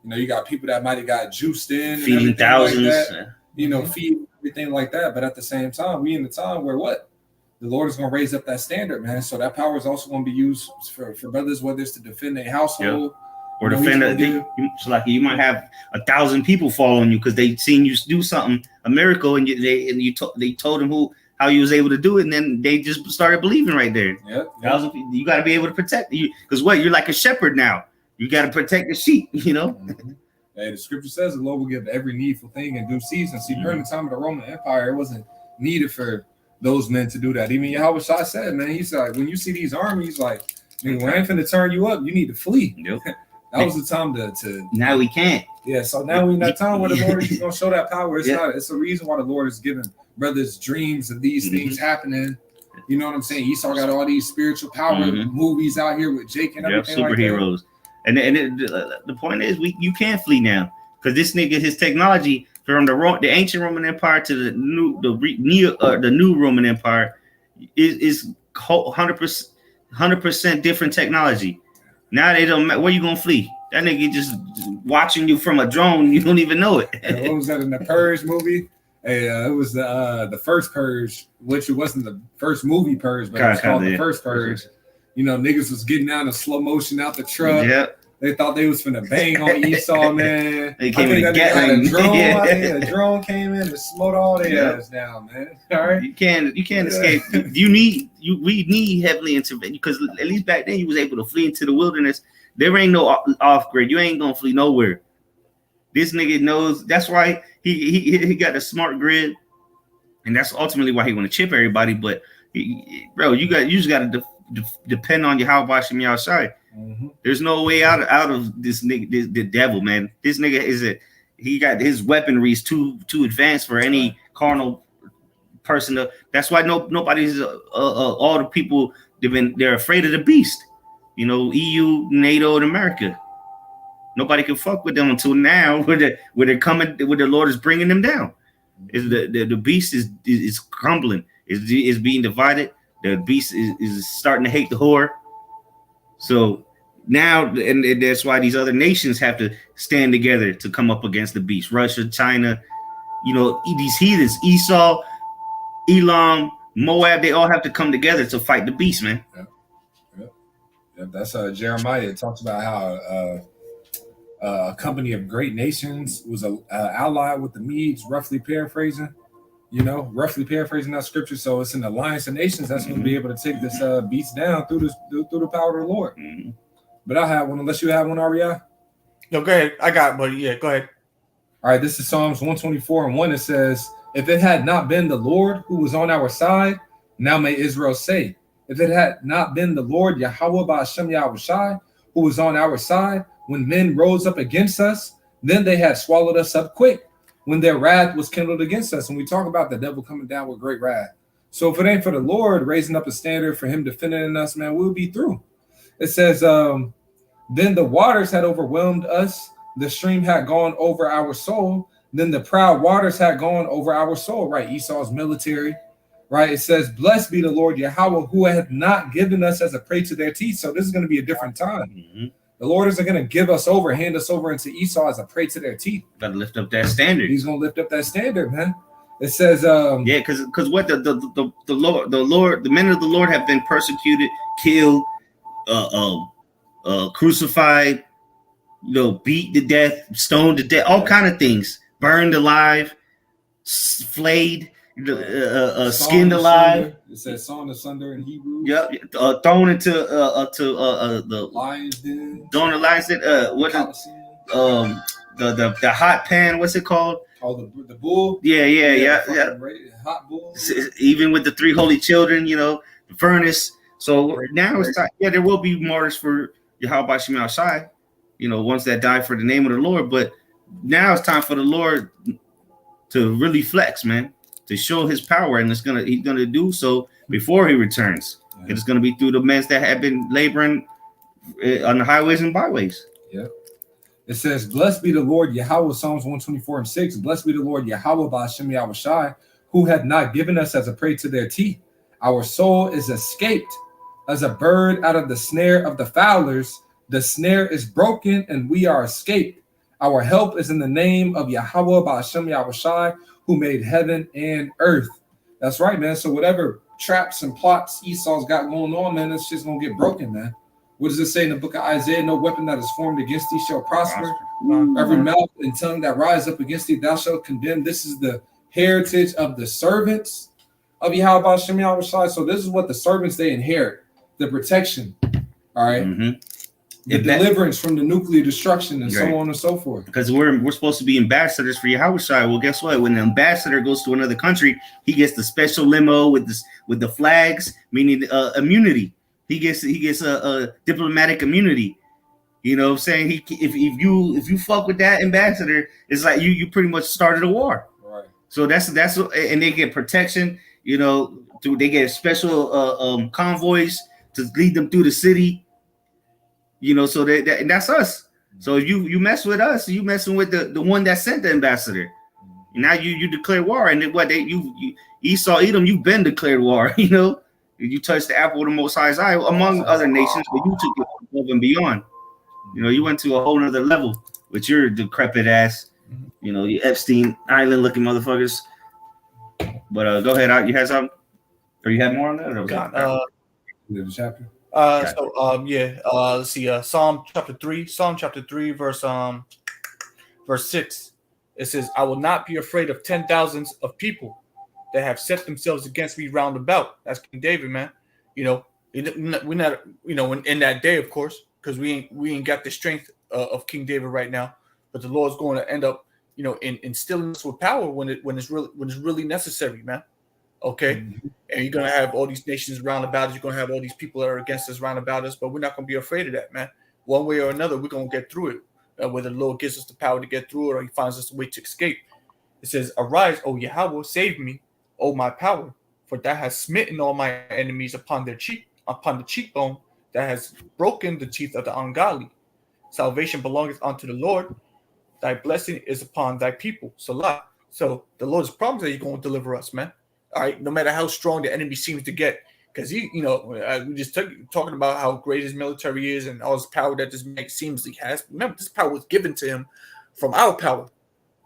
You got people that might have got juiced in, feeding thousands. Like that, feeding everything like that. But at the same time, we in the time where the Lord is gonna raise up that standard, man. So that power is also gonna be used for brothers, whether it's to defend their household. Or defend it's like you might have 1,000 people following you because they seen you do something, a miracle, and they told them how you was able to do it, and then they just started believing right there. You got to be able to protect you because you're like a shepherd now. You got to protect the sheep, Yeah, Hey, the scripture says the Lord will give every needful thing in due season. See, during the time of the Roman Empire, it wasn't needed for those men to do that. Even Yahweh Shai said, man, he's like, when you see these armies, like, nigga, when I ain't finna turn you up, you need to flee. Yep. That was the time to. Now we can't. Yeah, so now we're in that time where the Lord is going to show that power. It's Yeah. not. It's a reason why the Lord is giving brothers dreams of these things happening. You know what I'm saying? Esau got all these spiritual power movies out here with Jake and everything superheroes. Like that. And the point is, you can't flee now because this nigga, his technology from the ancient Roman Empire to the new Roman Empire is 100% different technology. Now they don't. Where you gonna flee? That nigga just watching you from a drone. You don't even know it. And what was that in the Purge movie? Hey, it was the first Purge, which it wasn't the first movie Purge, but it was called the first Purge. You know, niggas was getting down in slow motion out the truck. Yep. They thought they was finna bang on Esau, man. They came in a Gatling. drone. I think a drone came in and smote all their ass down, man. All right. You can't escape. We need heavily intervention because at least back then you was able to flee into the wilderness. There ain't no off grid. You ain't gonna flee nowhere. This nigga knows. That's why he got a smart grid, and that's ultimately why he want to chip everybody. But bro, you just got to depend on your how Hashem Yahushai. There's no way out of this nigga, the devil, man. This nigga he got his weaponry is too advanced for any carnal person. That's why nobody's all the people they're afraid of the beast. You know, EU, NATO, and America. Nobody can fuck with them until now, where they're coming, where the Lord is bringing them down. Is the beast is crumbling, is being divided. The beast is starting to hate the whore. So now, and that's why these other nations have to stand together to come up against the beast. Russia, China, you know, these heathens, Esau, Elam, Moab, they all have to come together to fight the beast, man. Yeah, that's Jeremiah. It talks about how a company of great nations was allied with the Medes, roughly paraphrasing that scripture. So it's an alliance of nations that's going to be able to take this beast down through the power of the Lord. But I have one, unless you have one, Ariah. No, go ahead. I got it, buddy. Yeah, go ahead. All right, this is Psalms 124:1. It says, "If it had not been the Lord who was on our side, now may Israel say, if it had not been the Lord Yahweh Ba'ashem Yahushai who was on our side, when men rose up against us, then they had swallowed us up quick, when their wrath was kindled against us." And we talk about the devil coming down with great wrath. So if it ain't for the Lord raising up a standard for him defending us, man, we'll be through. It says, then the waters had overwhelmed us. The stream had gone over our soul. Then the proud waters had gone over our soul, right? Esau's military, right? It says, blessed be the Lord Yahweh, who had not given us as a prey to their teeth. So this is going to be a different time. The Lord isn't going to hand us over into Esau as a prey to their teeth. Got to lift up that standard. He's going to lift up that standard, man. It says, because what the Lord, the men of the Lord have been persecuted, killed, crucified, you know, beat to death, stoned to death, all kind of things, burned alive, flayed, skinned alive. It says sawn asunder in Hebrew. Yep, thrown into the lion's den. Thrown the lion's den. The hot pan. What's it called? Oh, the bull. Yeah. Hot bull. Even with the three holy children, you know, the furnace. So now it's time. Yeah, there will be martyrs for Yahweh Shema Shai, you know, ones that die for the name of the Lord. But now it's time for the Lord to really flex, man, to show his power, and he's gonna do so before he returns. Yeah. It's gonna be through the men that have been laboring on the highways and byways. Yeah. It says, blessed be the Lord Yahweh, Psalms 124:6. Blessed be the Lord Yahweh Ba'ashem Yahushai, who had not given us as a prey to their teeth. Our soul is escaped as a bird out of the snare of the fowlers. The snare is broken and we are escaped. Our help is in the name of Yahweh Ba'ashem Yahushai, who made heaven and earth. That's right, man. So whatever traps and plots Esau's got going on, man, it's just gonna get broken, man. What does it say in the book of Isaiah? No weapon that is formed against thee shall prosper. Every mouth and tongue that rise up against thee, thou shalt condemn. This is the heritage of the servants of Yahweh Ba'ashem Yahushai. So this is what the servants, they inherit, the protection. All right. the deliverance from the nuclear destruction and so on and so forth. Because we're supposed to be ambassadors for Yahweh. Well, guess what? When the ambassador goes to another country, he gets the special limo with the flags, meaning immunity. He gets a diplomatic immunity. You know what I'm saying? If you fuck with that ambassador, it's like you pretty much started a war. Right. So that's and they get protection. You know, they get special convoys to lead them through the city. You know, so and that's us. So if you mess with us, you messing with the one that sent the ambassador. And now you declare war, and then you Esau Edom, you've been declared war. You know, you touched the apple of the Most High's eye among other nations, but you took it above and beyond. You know, you went to a whole nother level with your decrepit ass. You know, you Epstein Island looking motherfuckers. But go ahead, you had something, or you had more on that? Or the chapter. Let's see. Psalm chapter 3, verse 6. It says, "I will not be afraid of 10,000s of people that have set themselves against me round about." That's King David, man. You know, we're not, you know, in that day, of course, because we ain't got the strength of King David right now. But the Lord's going to end up, you know, instilling us with power when it's really necessary, man. Okay, and you're gonna have all these nations round about us. You're gonna have all these people that are against us round about us, but we're not gonna be afraid of that, man. One way or another, we're gonna get through it. Whether the Lord gives us the power to get through it, or He finds us a way to escape. It says, "Arise, O Yahweh, save me, O my power, for Thou hast smitten all my enemies upon the cheekbone, that has broken the teeth of the ungodly. Salvation belongeth unto the Lord. Thy blessing is upon Thy people." Salah. So the Lord's promised that He's going to deliver us, man. All right, no matter how strong the enemy seems to get, because we just talking about how great his military is and all his power that this man seems he has. Remember, this power was given to him from our power.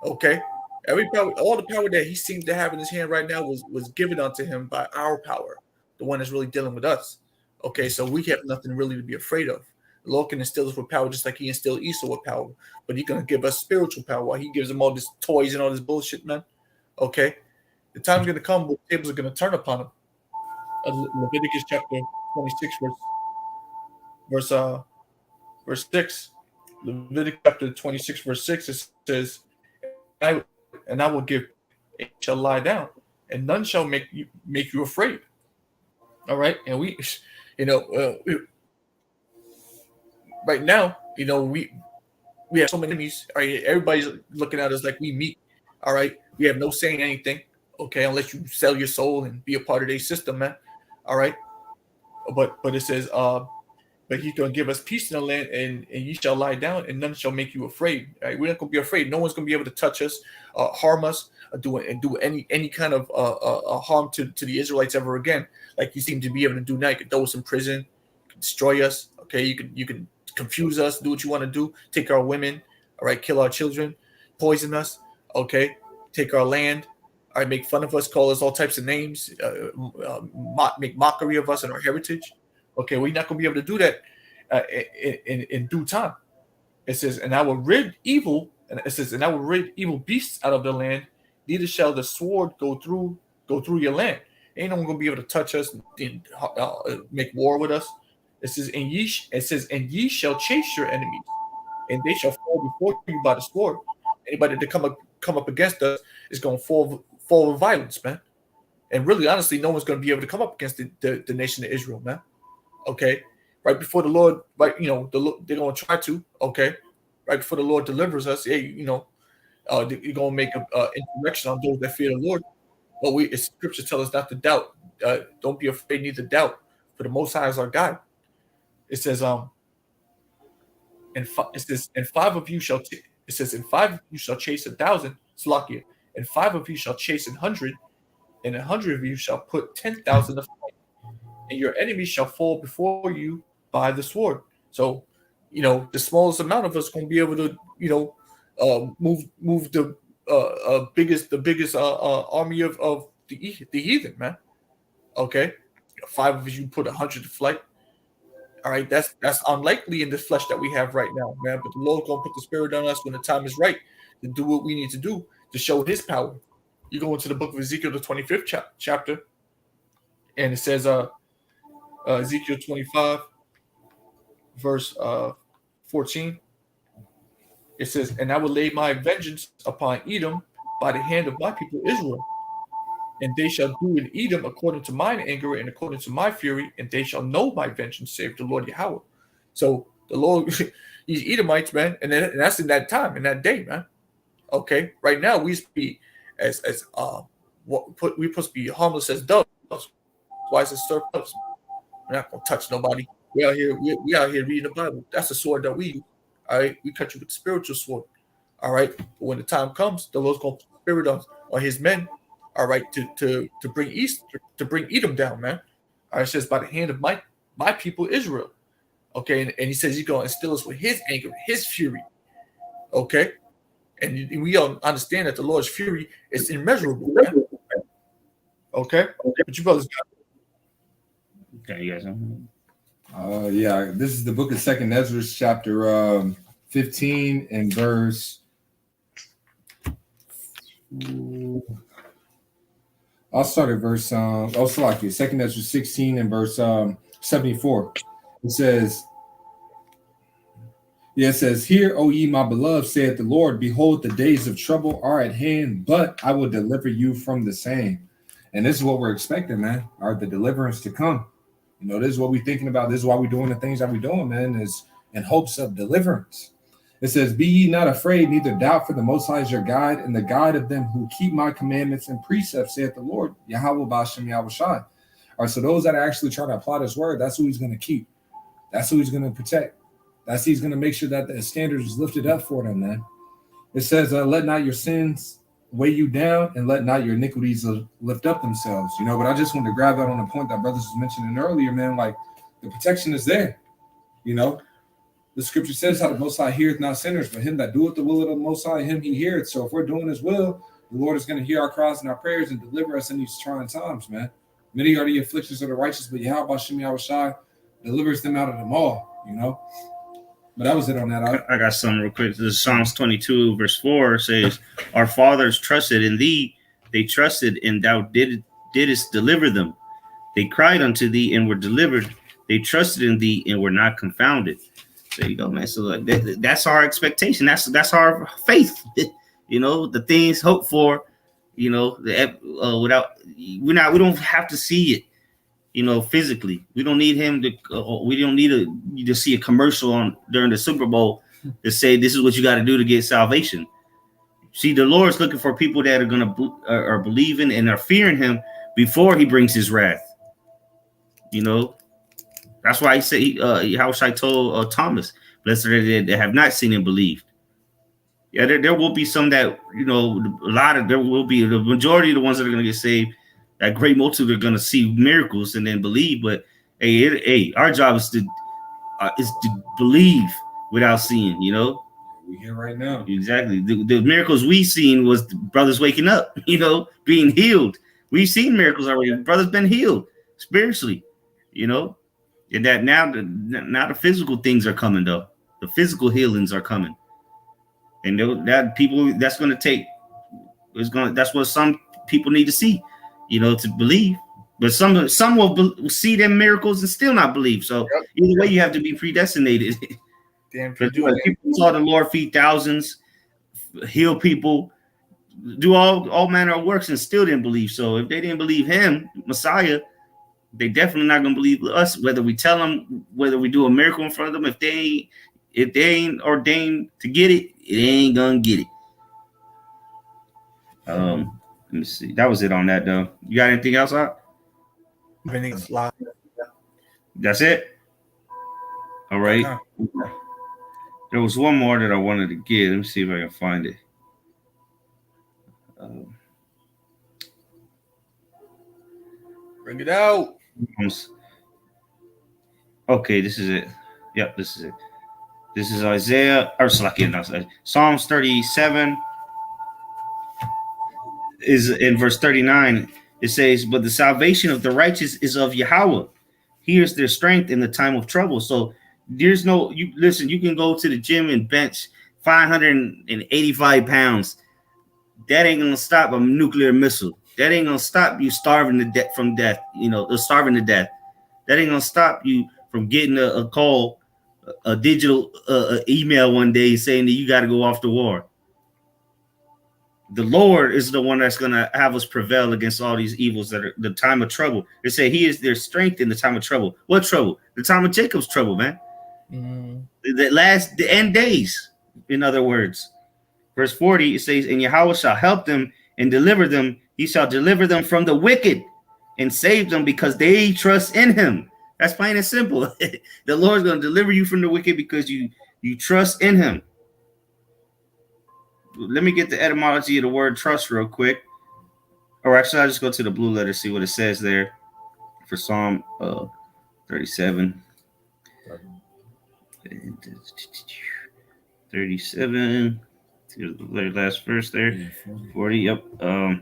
Okay, every power, all the power that he seems to have in his hand right now was given unto him by our power, the one that's really dealing with us. Okay, so we have nothing really to be afraid of. The Lord can instill us with power just like He instilled Esau with power, but He's gonna give us spiritual power while He gives them all this toys and all this bullshit, man. Okay. The time's going to come where the tables are going to turn upon him. Leviticus chapter 26, verse 6. Leviticus chapter 26, verse 6, it says, "And I will give, it shall lie down, and none shall make you afraid." All right, and we, right now, we have so many enemies. All right, everybody's looking at us like we meat. All right, we have no saying anything. Okay, unless you sell your soul and be a part of their system, man. All right, but it says, but He's gonna give us peace in the land, and ye shall lie down, and none shall make you afraid. Right? We're not gonna be afraid. No one's gonna be able to touch us, harm us, or do any kind of harm to the Israelites ever again. Like you seem to be able to do now. You can throw us in prison, destroy us. Okay, you can confuse us, do what you want to do, take our women. All right, kill our children, poison us. Okay, take our land. All right, make fun of us, call us all types of names, make mockery of us and our heritage. Okay, we're not going to be able to do that in due time. It says, "And I will rid evil," and it says, "And I will rid evil beasts out of the land. Neither shall the sword go through your land." Ain't no one going to be able to touch us and make war with us. It says, "And ye shall chase your enemies, and they shall fall before you by the sword." Anybody that come up against us is going to fall with violence, man. And really, honestly, no one's going to be able to come up against the nation of Israel, man. Okay, right before the Lord, right? They're going to try to. Okay, right before the Lord delivers us, hey, you're going to make an insurrection on those that fear the Lord. But Scripture tells us not to doubt. Don't be afraid, neither doubt, for the Most High is our God. It says, and five of you shall. It says, "And 5 of you shall chase 1,000, Slakia, and 5 of you shall chase 100, and 100 of you shall put 10,000 to flight, and your enemies shall fall before you by the sword." So, the smallest amount of us going to be able to, move the biggest army of the heathen, man. Okay, 5 of you put 100 to flight. All right, that's unlikely in this flesh that we have right now, man. But the Lord's gonna put the Spirit on us when the time is right to do what we need to do to show His power. You go into the book of Ezekiel, the 25th chapter, and it says, Ezekiel 25, verse 14. It says, "And I will lay my vengeance upon Edom by the hand of my people Israel. And they shall do in Edom according to mine anger and according to my fury, and they shall know my vengeance, save the Lord Yahweh." So the Lord, these Edomites, man, and that's in that time, in that day, man. Okay, right now we supposed to be we supposed to be harmless as doves. Why is it serve doves? We're not gonna touch nobody. We out here reading the Bible. That's the sword that we use. All right, we cut you with the spiritual sword. All right, but when the time comes, the Lord's gonna put spirit on His men. All right, to bring Edom down, man. All right, it says by the hand of my people Israel. Okay, and He says He's gonna instill us with His anger, His fury. Okay, and we all understand that the Lord's fury is immeasurable, man. Okay, but you brothers got it. Okay, you guys. Yeah, this is the book of 2nd Ezra, chapter 15 and verse. I'll start at verse. Salaki, 2nd Ezra 16 and verse 74. It says, "Yeah, it says, Hear, O ye my beloved, saith the Lord, behold, the days of trouble are at hand, but I will deliver you from the same." And this is what we're expecting, man. Are the deliverance to come? You know, this is what we're thinking about. This is why we're doing the things that we're doing, man, is in hopes of deliverance. It says, "Be ye not afraid, neither doubt, for the Most High is your guide, and the guide of them who keep my commandments and precepts, saith the Lord, Yahweh Ba'ashem Yahushai." All right, so those that are actually trying to apply this word, that's who He's going to keep. That's who He's going to protect. He's going to make sure that the standard is lifted up for them, man. It says, "Let not your sins weigh you down, and let not your iniquities lift up themselves." You know, but I just wanted to grab that on the point that brothers was mentioning earlier, man. Like, the protection is there. You know, the scripture says how the Most High heareth not sinners, but him that doeth the will of the Most High, him He heareth. So if we're doing His will, the Lord is going to hear our cries and our prayers and deliver us in these trying times, man. Many are the afflictions of the righteous, but Yahweh Shem Yahushai delivers them out of them all, you know. But that was it on that. I got something real quick. This is Psalms 22, verse 4 says, "Our fathers trusted in thee. They trusted, and thou didst deliver them. They cried unto thee and were delivered. They trusted in thee and were not confounded." There you go, man. So like, that's our expectation. That's our faith. You know, the things hoped for. You know, we don't have to see it. You know, physically, we don't need him to. We don't need to see a commercial during the Super Bowl to say this is what you got to do to get salvation. See, the Lord's looking for people that are gonna are believing and are fearing Him before He brings His wrath. You know, that's why He said, how I told Thomas, "Blessed are they that have not seen and believed." Yeah, there will be some that, you know, there will be the majority of the ones that are going to get saved. That great multitude are going to see miracles and then believe. But hey, our job is to believe without seeing. You know, we here right now. Exactly. The miracles we seen was the brothers waking up. You know, being healed. We've seen miracles already. Brothers been healed spiritually. You know, and that now the physical things are coming though. The physical healings are coming, and that's going to take. That's what some people need to see. You know, to believe, but some will see them miracles and still not believe. So either way, you have to be predestinated. Damn, people saw the Lord feed thousands, heal people, do all manner of works, and still didn't believe. So if they didn't believe Him, Messiah, they definitely not gonna believe us. Whether we tell them, whether we do a miracle in front of them, if they ain't ordained to get it, it ain't gonna get it. Let me see. That was it on that, though. You got anything else out? That's it? All right. There was one more that I wanted to get. Let me see if I can find it. Bring it out. Okay, this is it. Yep, this is it. This is Isaiah, or Psalms 37. Is in verse 39, it says, "But the salvation of the righteous is of Yahweh. He is their strength in the time of trouble." So there's you can go to the gym and bench 585 pounds. That ain't gonna stop a nuclear missile. That ain't gonna stop you starving to death from death, starving to death. That ain't gonna stop you from getting a call a digital email one day saying that you got to go off to war. The Lord is the one that's going to have us prevail against all these evils that are the time of trouble. They say he is their strength in the time of trouble. What trouble? The time of Jacob's trouble, man. The end days, in other words. Verse 40, it says, and Yahweh shall help them and deliver them. He shall deliver them from the wicked and save them because they trust in him. That's plain and simple. The Lord's going to deliver you from the wicked because you trust in him. Let me get the etymology of the word trust real quick. Or actually, I'll just go to the blue letter, see what it says there for Psalm 37. 37. To the very last verse there. 40. Yep. Well,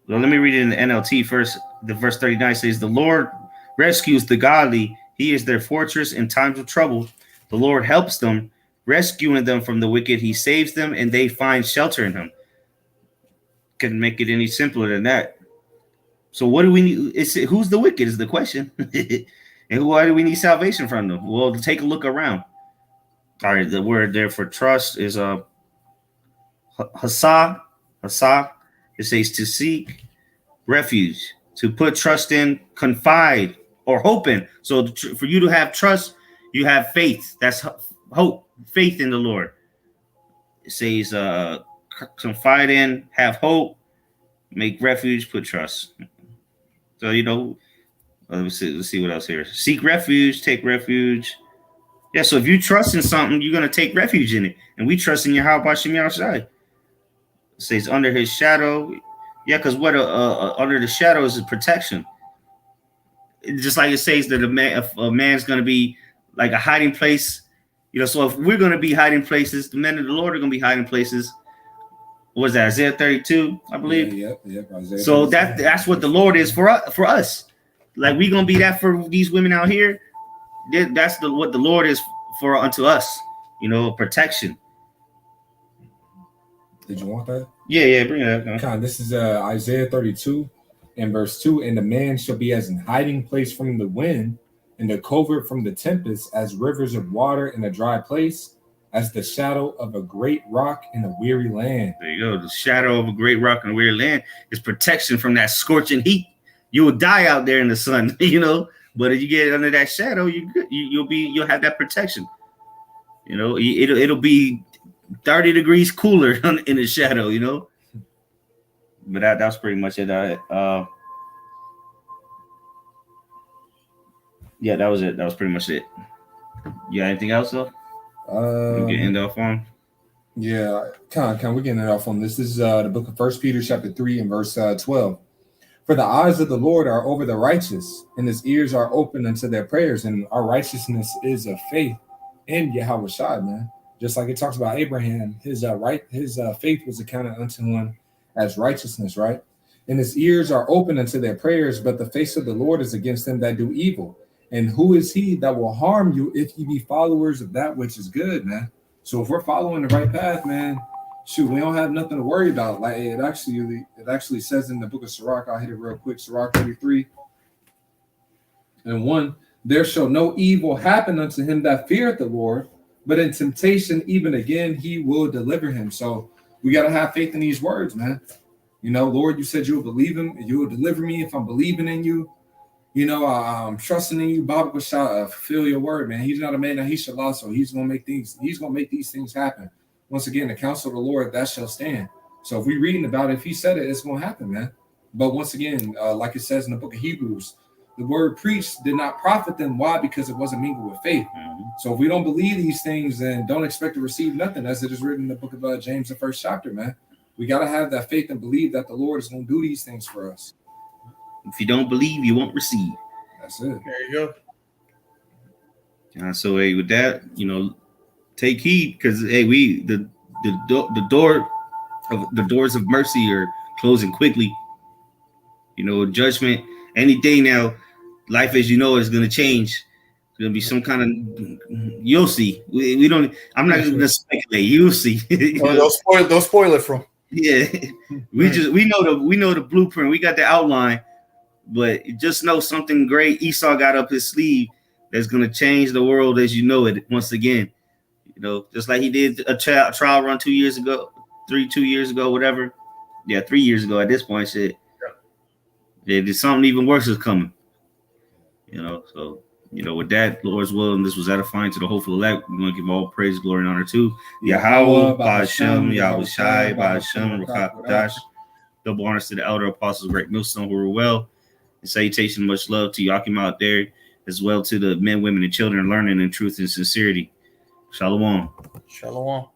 let me read it in the NLT first. The verse 39 says, the Lord rescues the godly. He is their fortress in times of trouble. The Lord helps them, rescuing them from the wicked. He saves them and they find shelter in him. Couldn't make it any simpler than that. So what do we need? Who's the wicked is the question. And why do we need salvation from them? Well, take a look around. All right, the word there for trust is hasa. It says to seek refuge, to put trust in, confide, or hope in. So for you to have trust, you have faith. That's hope, faith in the Lord. It says confide in, have hope, make refuge, put trust. So, let's see what else here. Seek refuge, take refuge. Yeah, so if you trust in something, you're going to take refuge in it. And we trust in Yahweh Hashem Yahushai. It says under his shadow. Yeah, because what under the shadow is protection. Just like it says that a man's going to be like a hiding place. So if we're going to be hiding places, the men of the Lord are going to be hiding places. What was that, Isaiah 32, I believe? Yeah. Isaiah so 32. That's what the Lord is for us. Like we're going to be that for these women out here. That's what the Lord is for unto us, protection. Did you want that? Yeah, bring it up. Con, this is Isaiah 32 and verse 2. And the man shall be as an hiding place from the wind, and the covert from the tempest, as rivers of water in a dry place, as the shadow of a great rock in a weary land. There you go. The shadow of a great rock in a weary land is protection from that scorching heat. You will die out there in the sun, But if you get under that shadow, you'll have that protection. It'll be 30 degrees cooler in the shadow, But that's pretty much it. Yeah, that was it. That was pretty much it. You got anything else though? We can end off on. Yeah, can we get it off on this? This is the book of 1 Peter chapter 3 and verse 12. For the eyes of the Lord are over the righteous, and his ears are open unto their prayers. And our righteousness is of faith in Yahweh Shai, man. Just like it talks about Abraham, his faith was accounted unto him as righteousness, right? And his ears are open unto their prayers, but the face of the Lord is against them that do evil. And who is he that will harm you if ye be followers of that which is good, man? So if we're following the right path, man, shoot, we don't have nothing to worry about. Like it actually says in the book of Sirach, I'll hit it real quick, Sirach 33 and 1, there shall no evil happen unto him that feareth the Lord, but in temptation, even again, he will deliver him. So we got to have faith in these words, man. Lord, you said you will believe him, you will deliver me if I'm believing in you. I'm trusting in you. Baba shall fulfill your word, man. He's not a man that he shall lie, so he's gonna make these things happen. Once again, the counsel of the Lord, that shall stand. So if we're reading about it, if he said it, it's going to happen, man. But once again, like it says in the book of Hebrews, the word preached did not profit them. Why? Because it wasn't mingled with faith. Mm-hmm. So if we don't believe these things, then don't expect to receive nothing, as it is written in the book of James, the first chapter, man. We got to have that faith and believe that the Lord is going to do these things for us. If you don't believe, you won't receive. That's it. There you go. So with that, take heed, because the doors of mercy are closing quickly. Judgment any day now. Life as you know is going to change. It's going to be some kind of. You'll see. We don't. I'm not going to speculate. You'll see. Don't spoil it from. Yeah, we know the blueprint. We got the outline, but just know something great Esau got up his sleeve that's going to change the world as you know it once again. You know, just like he did a trial run 2 years ago, 2 years ago, whatever. Yeah, 3 years ago at this point, shit. Yeah, there's something even worse is coming. You know, so, you know, with that, Lord's willing, this was edifying to the hopeful elect. We want to give all praise, glory, and honor to Yahweh, Ba'ashem, Yahweh Shai, Ba'ashem, Rakakadosh. Double honors to the elder apostles, great millstone who were well. And salutation, much love to Yakim out there, as well to the men, women, and children learning in truth and sincerity. Shalom. Shalom.